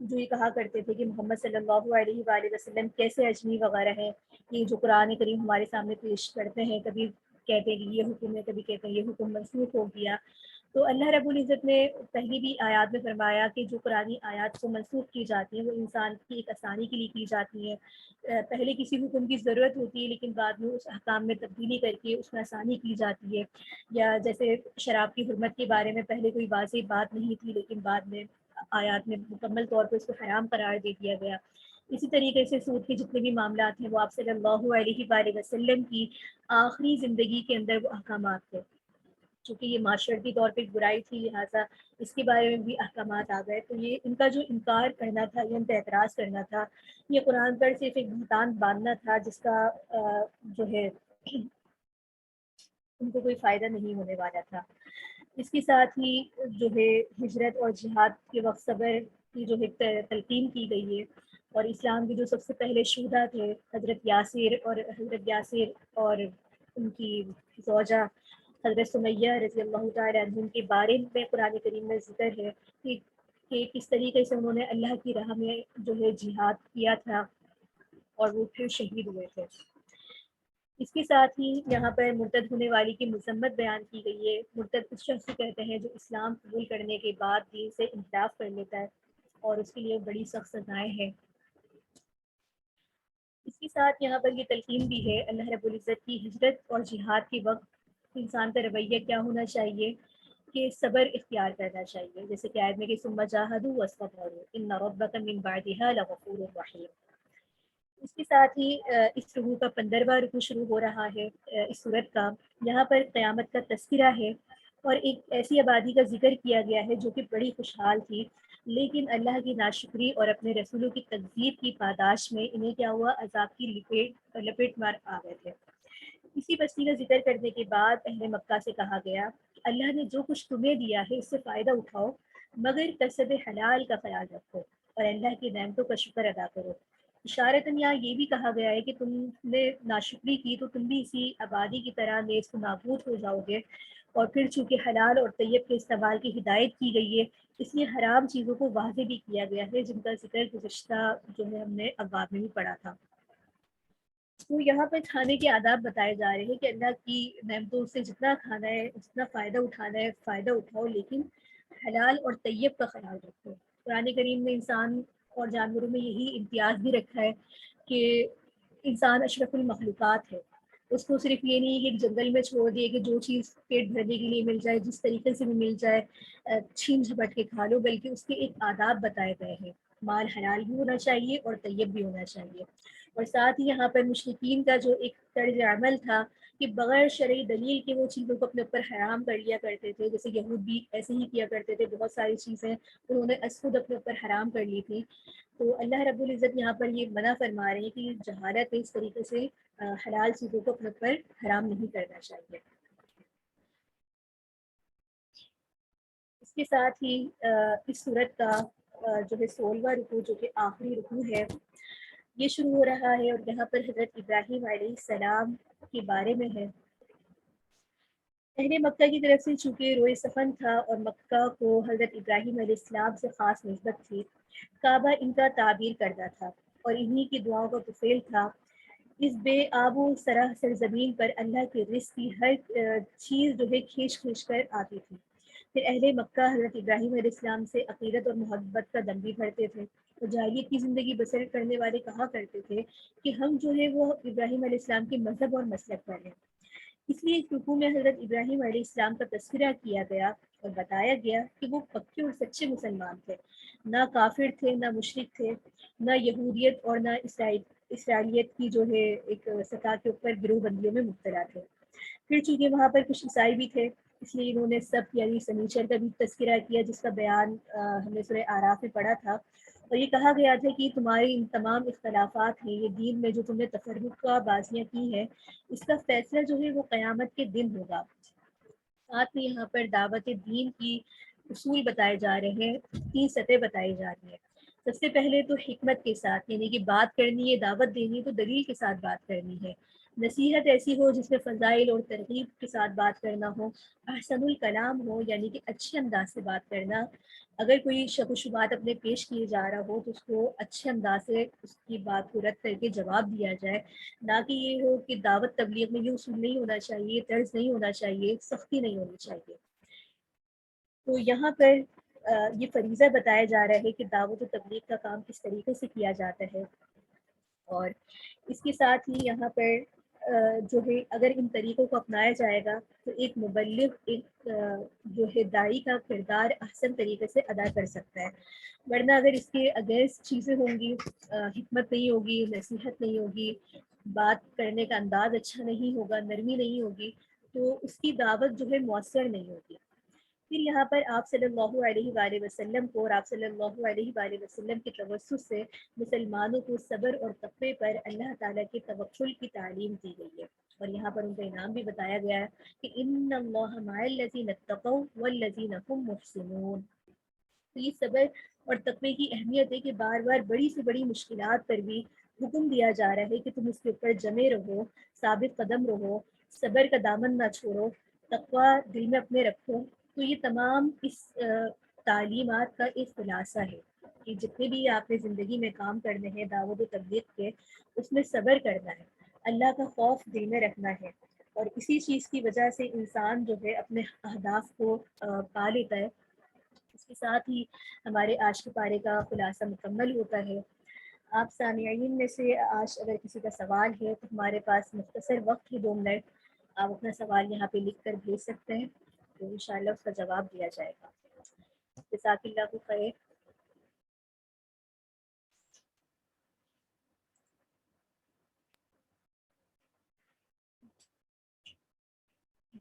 جو یہ کہا کرتے تھے کہ محمد صلی اللہ علیہ وآلہ وسلم کیسے اجمی وغیرہ ہیں، کہ جو قرآن کریم ہمارے سامنے پیش کرتے ہیں، کبھی کہتے ہیں کہ یہ حکم ہے، کبھی کہتے ہیں یہ حکم منسوخ ہو گیا۔ تو اللہ رب العزت نے پہلی بھی آیات میں فرمایا کہ جو قرآنی آیات کو منسوخ کی جاتی ہیں وہ انسان کی ایک آسانی کے لیے کی جاتی ہیں۔ پہلے کسی حکم کی ضرورت ہوتی ہے لیکن بعد میں اس احکام میں تبدیلی کر کے اس میں آسانی کی جاتی ہے، یا جیسے شراب کی حرمت کے بارے میں پہلے کوئی واضح بات نہیں تھی لیکن بعد میں آیات میں مکمل طور پر اس کو حرام قرار دے دیا گیا۔ اسی طریقے سے سود کے جتنے بھی معاملات ہیں وہ آپ صلی اللہ علیہ وآلہ وسلم کی آخری زندگی کے اندر وہ احکامات تھے، چونکہ یہ معاشرتی طور پہ ایک برائی تھی، لہٰذا اس کے بارے میں بھی احکامات آ گئے۔ تو یہ ان کا جو انکار کرنا تھا، یہ ان کا اعتراض کرنا تھا، یہ قرآن پر صرف ایک بہتان باندھنا تھا جس کا جو ہے ان کو کوئی فائدہ نہیں ہونے والا تھا۔ اس کے ساتھ ہی جو ہے ہجرت اور جہاد کے وقت صبر کی جو ہے تلقین کی گئی ہے، اور اسلام کے جو سب سے پہلے شہدا تھے حضرت یاسر اور ان کی زوجہ حضرت سمیہ رضی اللہ تعالی عنہم کے بارے میں قرآن کریم میں ذکر ہے کہ کس طریقے سے انہوں نے اللہ کی راہ میں جو ہے جہاد کیا تھا اور وہ پھر شہید ہوئے تھے۔ اس کے ساتھ ہی یہاں پر مرتد ہونے والی کی مذمت بیان کی گئی ہے۔ مرتد اس شخص کو کہتے ہیں جو اسلام قبول کرنے کے بعد دین سے انحراف کر لیتا ہے، اور اس کے لیے بڑی سخت سزائیں ہیں۔ اس کے ساتھ یہاں پر یہ تلقین بھی ہے اللہ رب العزت کی ہجرت اور جہاد کے وقت انسان کا رویہ کیا ہونا چاہیے، کہ صبر اختیار کرنا چاہیے، جیسے کہ آیت میں کہ ثم جاہدوا واصطبروا ان ربک من بعدها لغفور رحیم۔ اس کے ساتھ ہی اس رکوع کا 15واں رکوع شروع ہو رہا ہے اس صورت کا۔ یہاں پر قیامت کا تذکرہ ہے، اور ایک ایسی آبادی کا ذکر کیا گیا ہے جو کہ بڑی خوشحال تھی، لیکن اللہ کی ناشکری اور اپنے رسولوں کی تکذیب کی پاداش میں انہیں کیا ہوا، عذاب کی لپیٹ مار آ گئے تھے۔ اسی بستی کا ذکر کرنے کے بعد اہل مکہ سے کہا گیا اللہ نے جو کچھ تمہیں دیا ہے اس سے فائدہ اٹھاؤ، مگر کسب حلال کا خیال رکھو اور اللہ کی نعمتوں کا شکر ادا کرو۔ اشارتاً یہاں یہ بھی کہا گیا ہے کہ تم نے ناشکری کی تو تم بھی اسی آبادی کی طرح نیست و نابود ہو جاؤ گے، اور پھر چونکہ حلال اور طیب کے استعمال کی ہدایت کی گئی ہے اس لیے حرام چیزوں کو واضح بھی کیا گیا ہے، جن کا ذکر گزشتہ جو ہے ہم نے ابواب میں بھی پڑھا تھا۔ تو یہاں پر کھانے کے آداب بتائے جا رہے ہیں کہ اللہ کی نعمتوں سے جتنا کھانا ہے جتنا فائدہ اٹھانا ہے فائدہ اٹھاؤ، لیکن حلال اور طیب کا خیال رکھو۔ قرآن کریم نے انسان اور جانوروں میں یہی امتیاز بھی رکھا ہے کہ انسان اشرف المخلوقات ہے، اس کو صرف یہ نہیں کہ ایک جنگل میں چھوڑ دیے کہ جو چیز پیٹ بھرنے کے لیے مل جائے جس طریقے سے بھی مل جائے چھین جھپٹ کے کھا لو، بلکہ اس کے ایک آداب بتائے گئے ہیں، مال حلال بھی ہونا چاہیے اور طیب بھی ہونا چاہیے۔ اور ساتھ ہی یہاں پر مشرکین کا جو ایک طرز عمل تھا کہ بغیر شرعی دلیل کے وہ چیزوں کو اپنے اوپر حرام کر لیا کرتے تھے، جیسے یہود بھی ایسے ہی کیا کرتے تھے، بہت ساری چیزیں انہوں نے خود اپنے اوپر حرام کر لی تھی۔ تو اللہ رب العزت یہاں پر یہ منع فرما رہے ہیں کہ جہالت اس طریقے سے حلال چیزوں کو اپنے اوپر حرام نہیں کرنا چاہیے۔ اس کے ساتھ ہی اس صورت کا جو ہے 16واں رکوع جو کہ آخری رکوع ہے یہ شروع ہو رہا ہے، اور یہاں پر حضرت ابراہیم علیہ السلام کے بارے میں ہے۔ اہل مکہ کی طرف سے چونکہ روئے سخن تھا اور مکہ کو حضرت ابراہیم علیہ السلام سے خاص نسبت تھی، کعبہ ان کا تعبیر کردہ تھا اور انہی کی دعاؤں کا طفیل تھا۔ اس بے آب و سرح سرزمین پر اللہ کے رزق کی ہر چیز جو ہے کھینچ کھینچ کر آتی تھی۔ پھر اہل مکہ حضرت ابراہیم علیہ السلام سے عقیدت اور محبت کا دم بھی بھرتے تھے، اور جاہلیت کی زندگی بسر کرنے والے کہا کرتے تھے کہ ہم جو ہے وہ ابراہیم علیہ السلام کے مذہب اور مسلک پر ہیں۔ اس لیے اس رکوع میں حضرت ابراہیم علیہ السلام کا تذکرہ کیا گیا، اور بتایا گیا کہ وہ پکے اور سچے مسلمان تھے، نہ کافر تھے، نہ مشرک تھے، نہ یہودیت اور نہ اسرائیلیت کی جو ہے ایک سطح کے اوپر گروہ بندیوں میں مبتلا تھے۔ پھر چونکہ وہاں پر کچھ عیسائی بھی تھے، اس لیے انہوں نے سب یعنی سنیچر کا بھی تذکرہ کیا، جس کا بیان ہم نے سورہ اعراف میں پڑھا تھا، اور یہ کہا گیا تھا کہ تمہاری ان تمام اختلافات ہیں، یہ دین میں جو تم نے تفرقہ بازیاں کی ہیں، اس کا فیصلہ جو ہے وہ قیامت کے دن ہوگا۔ ساتھ میں یہاں پر دعوت دین کی اصول بتائے جا رہے ہیں، 3 سطح بتائی جا رہی ہیں۔ سب سے پہلے تو حکمت کے ساتھ، یعنی کہ بات کرنی ہے، دعوت دینی تو دلیل کے ساتھ بات کرنی ہے، نصیحت ایسی ہو جس میں فضائل اور ترغیب کے ساتھ بات کرنا ہو، احسن الکلام ہو یعنی کہ اچھے انداز سے بات کرنا، اگر کوئی شک و شبہات اپنے پیش کیے جا رہا ہو تو اس کو اچھے انداز سے اس کی بات کو رد کر کے جواب دیا جائے، نہ کہ یہ ہو کہ دعوت تبلیغ میں یہ اصول نہیں ہونا چاہیے، طرز نہیں ہونا چاہیے، سختی نہیں ہونی چاہیے۔ تو یہاں پر یہ فریضہ بتایا جا رہا ہے کہ دعوت و تبلیغ کا کام کس طریقے سے کیا جاتا ہے، اور اس کے ساتھ ہی یہاں پر جو ہے اگر ان طریقوں کو اپنایا جائے گا تو ایک مبلغ ایک جو ہے داعی کا کردار احسن طریقے سے ادا کر سکتا ہے، ورنہ اگر اس کے اگینسٹ چیزیں ہوں گی، حکمت نہیں ہوگی، نصیحت نہیں ہوگی، بات کرنے کا انداز اچھا نہیں ہوگا، نرمی نہیں ہوگی، تو اس کی دعوت جو ہے مؤثر نہیں ہوگی۔ پھر یہاں پر آپ صلی اللہ علیہ وآلہ وسلم کو اور آپ صلی اللہ علیہ وآلہ وسلم کے توسط سے مسلمانوں کو صبر اور تقوی پر اللہ تعالیٰ کے توکل کی تعلیم دی گئی ہے، اور یہاں پر ان کا انعام بھی بتایا گیا ہے کہ ان اللہ مع الذین اتقوا والذین هم محسنون۔ تو یہ صبر اور تقوی کی اہمیت ہے کہ بار بار بڑی سے بڑی مشکلات پر بھی حکم دیا جا رہا ہے کہ تم اس کے اوپر جمے رہو، ثابت قدم رہو، صبر کا دامن نہ چھوڑو، تقوی دل میں اپنے رکھو۔ تو یہ تمام اس تعلیمات کا ایک خلاصہ ہے کہ جتنے بھی آپ نے زندگی میں کام کرنے ہیں دعوت و تبلیغ کے، اس میں صبر کرنا ہے، اللہ کا خوف دل میں رکھنا ہے، اور اسی چیز کی وجہ سے انسان جو ہے اپنے اہداف کو پا لیتا ہے۔ اس کے ساتھ ہی ہمارے آج کے پارے کا خلاصہ مکمل ہوتا ہے۔ آپ سامعین میں سے آج اگر کسی کا سوال ہے تو ہمارے پاس مختصر وقت ہے، 2 منٹ، آپ اپنا سوال یہاں پہ لکھ کر بھیج سکتے ہیں، تو انشاءاللہ اس کا جواب دیا جائے گا۔ جزاک اللہ کو خیر۔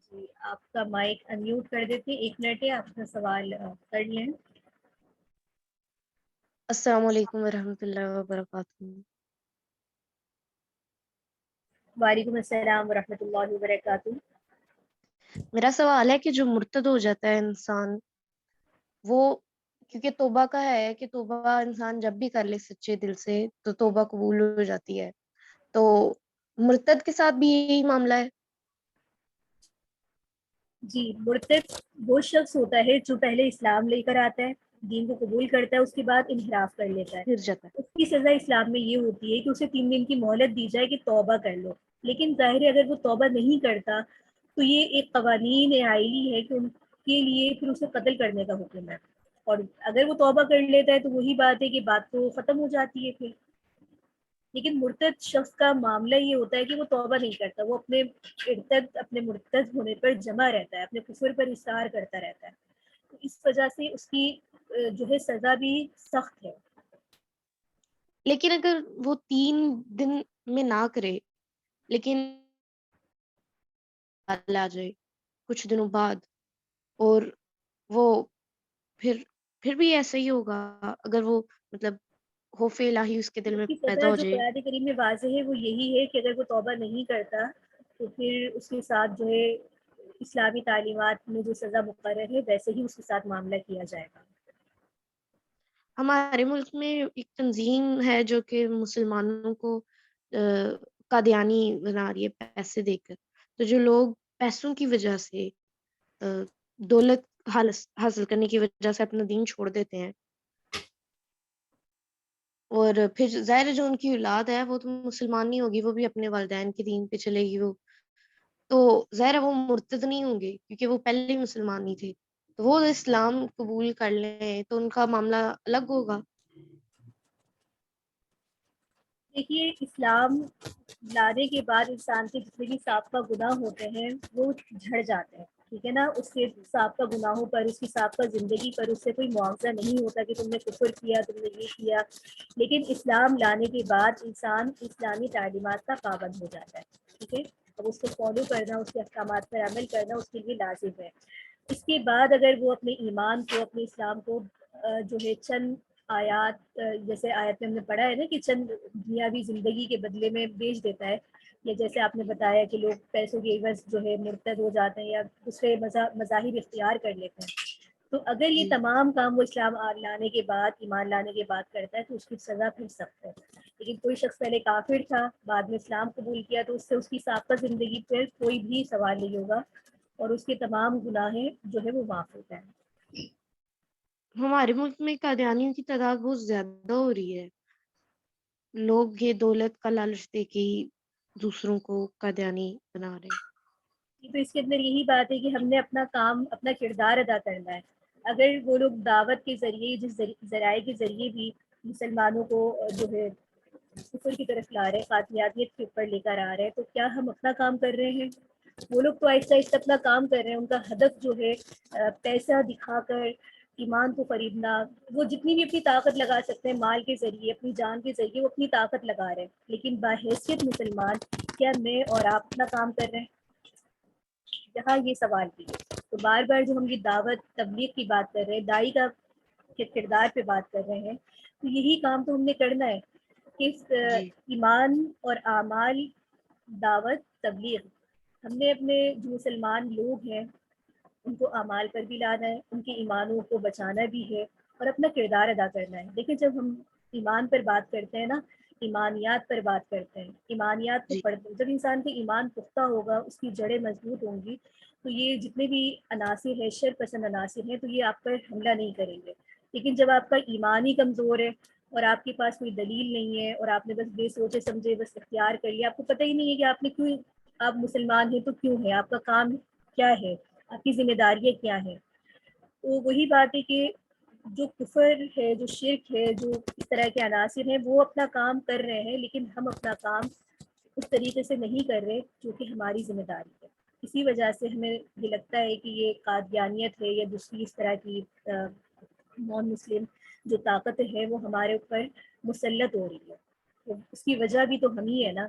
جی آپ کا مائک انمیوٹ کر دیتے ہیں، 1 منٹ ہے، آپ اپنا سوال کر لیں۔ السلام علیکم ورحمۃ اللہ وبرکاتہ۔ وعلیکم السلام ورحمۃ اللہ وبرکاتہ۔ میرا سوال ہے کہ جو مرتد ہو جاتا ہے انسان، وہ کیونکہ توبہ کا ہے کہ توبہ انسان جب بھی کر لے سچے دل سے تو توبہ قبول ہو جاتی ہے، تو مرتد کے ساتھ بھی یہی معاملہ ہے؟ جی، مرتد وہ شخص ہوتا ہے جو پہلے اسلام لے کر آتا ہے، دین کو قبول کرتا ہے، اس کے بعد انحراف کر لیتا ہے۔ پھر جاتا ہے؟ اس کی سزا اسلام میں یہ ہوتی ہے کہ اسے 3 دن کی مہلت دی جائے کہ توبہ کر لو، لیکن ظاہر ہے اگر وہ توبہ نہیں کرتا تو یہ ایک قوانین عائلی ہے کہ ان کے لیے پھر اسے قتل کرنے کا حکم ہے، اور اگر وہ توبہ کر لیتا ہے تو وہی بات ہے کہ بات تو ختم ہو جاتی ہے پھر۔ لیکن مرتد شخص کا معاملہ یہ ہوتا ہے کہ وہ توبہ نہیں کرتا، وہ اپنے مرتد ہونے پر جمع رہتا ہے، اپنے کفر پر اصرار کرتا رہتا ہے، تو اس وجہ سے اس کی جو ہے سزا بھی سخت ہے۔ لیکن اگر وہ 3 دن میں نہ کرے لیکن آ جائے کچھ دنوں بعد، اور وہ پھر بھی ایسا ہی ہوگا اگر وہ مطلب خوف الہی اس کے دل اس میں کی پیدا سزا ہو جو جائے؟ قرآن کریم میں واضح ہے وہ یہی ہے کہ اگر وہ توبہ نہیں کرتا تو پھر اس کے ساتھ جو ہے اسلامی تعلیمات میں جو سزا مقرر ہے ویسے ہی اس کے ساتھ معاملہ کیا جائے گا۔ ہمارے ملک میں ایک تنظیم ہے جو کہ مسلمانوں کو قادیانی بنا رہی ہے پیسے دے کر، تو جو لوگ پیسوں کی وجہ سے دولت حاصل کرنے کی وجہ سے اپنا دین چھوڑ دیتے ہیں، اور پھر ظاہر ہے جو ان کی اولاد ہے وہ تو مسلمان نہیں ہوگی، وہ بھی اپنے والدین کے دین پہ چلے گی، وہ تو ظاہر ہے وہ مرتد نہیں ہوں گے کیونکہ وہ پہلے ہی مسلمان نہیں تھے، تو وہ اسلام قبول کر لیں تو ان کا معاملہ الگ ہوگا۔ دیکھیے، اسلام لانے کے بعد انسان کے جتنے بھی سابقہ گناہ ہوتے ہیں وہ جھڑ جاتے ہیں، ٹھیک ہے نا. اس کے سابقہ گناہوں پر، اس کی سابقہ زندگی پر اس سے کوئی معاوضہ نہیں ہوتا کہ تم نے کفر کیا، تم نے یہ کیا. لیکن اسلام لانے کے بعد انسان اسلامی تعلیمات کا پابند ہو جاتا ہے. ٹھیک ہے، اب اس کو فالو کرنا، اس کے احکامات پر عمل کرنا اس کے لیے لازم ہے. اس کے بعد اگر وہ اپنے ایمان کو، اپنے اسلام کو جو ہے چند آیات، جیسے آیت میں ہم نے پڑھا ہے نا کہ چند دنیاوی زندگی کے بدلے میں بیچ دیتا ہے، یا جیسے آپ نے بتایا کہ لوگ پیسوں کے عوض جو ہے مرتد ہو جاتے ہیں یا دوسرے مذاہب اختیار کر لیتے ہیں. تو اگر یہ جی تمام کام وہ اسلام لانے کے بعد، ایمان لانے کے بعد کرتا ہے تو اس کی سزا پھر سخت ہے. لیکن کوئی شخص پہلے کافر تھا، بعد میں اسلام قبول کیا، تو اس سے اس کی سابقہ زندگی پر کوئی بھی سوال نہیں ہوگا اور اس کے تمام گناہیں جو ہے وہ معاف ہوتا ہے. ہمارے ملک میں قادیانیوں کی تعداد بہت زیادہ ہو رہی ہے. لوگ یہ دولت کا لالچ دے کے ہی دوسروں کو قادیانی بنا رہے ہیں. تو اس کے اندر یہی بات ہے کہ ہم نے اپنا کام، اپنا کردار ادا کرنا ہے. اگر وہ لوگ دعوت کے ذریعے، جس ذرائع کے ذریعے بھی مسلمانوں کو جو ہے کفر کی طرف لا رہے ہیں، قادیانیت کے اوپر لے کر آ رہے ہیں، تو کیا ہم اپنا کام کر رہے ہیں؟ وہ لوگ تو آہستہ آہستہ اپنا کام کر رہے ہیں. ان کا ہدف جو ہے پیسہ دکھا کر ایمان کو خریدنا. وہ جتنی بھی اپنی طاقت لگا سکتے ہیں مال کے ذریعے، اپنی جان کے ذریعے، وہ اپنی طاقت لگا رہے ہیں. لیکن بحیثیت مسلمان کیا میں اور آپ اپنا کام کر رہے ہیں؟ یہاں یہ سوال بھی ہے. تو بار بار جو ہم یہ دعوت تبلیغ کی بات کر رہے ہیں، داعی کا کے کردار پہ بات کر رہے ہیں، تو یہی کام تو ہم نے کرنا ہے کہ جی ایمان اور اعمال، دعوت، تبلیغ، ہم نے اپنے جو مسلمان لوگ ہیں ان کو اعمال پر بھی لانا ہے، ان کے ایمانوں کو بچانا بھی ہے اور اپنا کردار ادا کرنا ہے. دیکھیں جب ہم ایمان پر بات کرتے ہیں نا، ایمانیات پر بات کرتے ہیں، ایمانیات کو جی پڑھتے ہیں، جب انسان کے ایمان پختہ ہوگا، اس کی جڑیں مضبوط ہوں گی، تو یہ جتنے بھی عناصر ہیں، شر پسند عناصر ہیں، تو یہ آپ پر حملہ نہیں کریں گے. لیکن جب آپ کا ایمان ہی کمزور ہے اور آپ کے پاس کوئی دلیل نہیں ہے اور آپ نے بس بے سوچے سمجھے بس اختیار کر لیا، آپ کو پتہ ہی نہیں ہے کہ آپ نے کیوں، آپ مسلمان ہیں تو کیوں ہے، آپ کا کام کیا ہے، آپ کی ذمہ داریاں کیا ہیں. تو وہی بات ہے کہ جو کفر ہے، جو شرک ہے، جو اس طرح کے عناصر ہیں، وہ اپنا کام کر رہے ہیں، لیکن ہم اپنا کام اس طریقے سے نہیں کر رہے جو کہ ہماری ذمہ داری ہے. اسی وجہ سے ہمیں یہ لگتا ہے کہ یہ قادیانیت ہے یا دوسری اس طرح کی نان مسلم جو طاقتیں ہیں وہ ہمارے اوپر مسلط ہو رہی ہے. تو اس کی وجہ بھی تو ہم ہی ہے نا.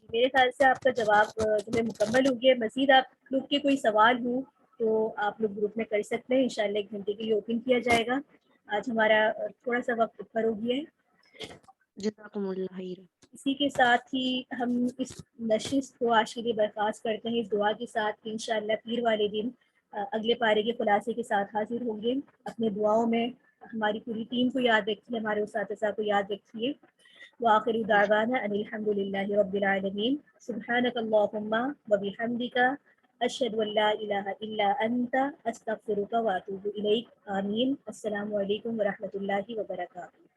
میرے خیال سے آپ کا جواب جو ہے مکمل ہو گیا. مزید آپ لوگ کے کوئی سوال ہوں تو آپ لوگ گروپ میں کر سکتے ہیں. انشاءاللہ 1 گھنٹے کے لیے اوپن کیا جائے گا. آج ہمارا تھوڑا سا وقت اوپر ہو گیا ہے. جزاکم اللہ خیر. اسی کے ساتھ ہی ہم اس نشست کو آج کے لیے برخاست کرتے ہیں اس دعا کے ساتھ کہ انشاءاللہ پیر والے دن اگلے پارے کے خلاصے کے ساتھ حاضر ہوں گے. اپنے دعاؤں میں ہماری پوری ٹیم کو یاد رکھیے، ہمارے اساتذہ کو یاد رکھیے. وآخر دعوانا ان الحمد للہ رب العالمین. سبحانک اللہم وبحمدک اشہد ان لا الہ الا انت استغفرک واتوب الیک. آمین. السلام علیکم ورحمۃ اللہ وبرکاتہ.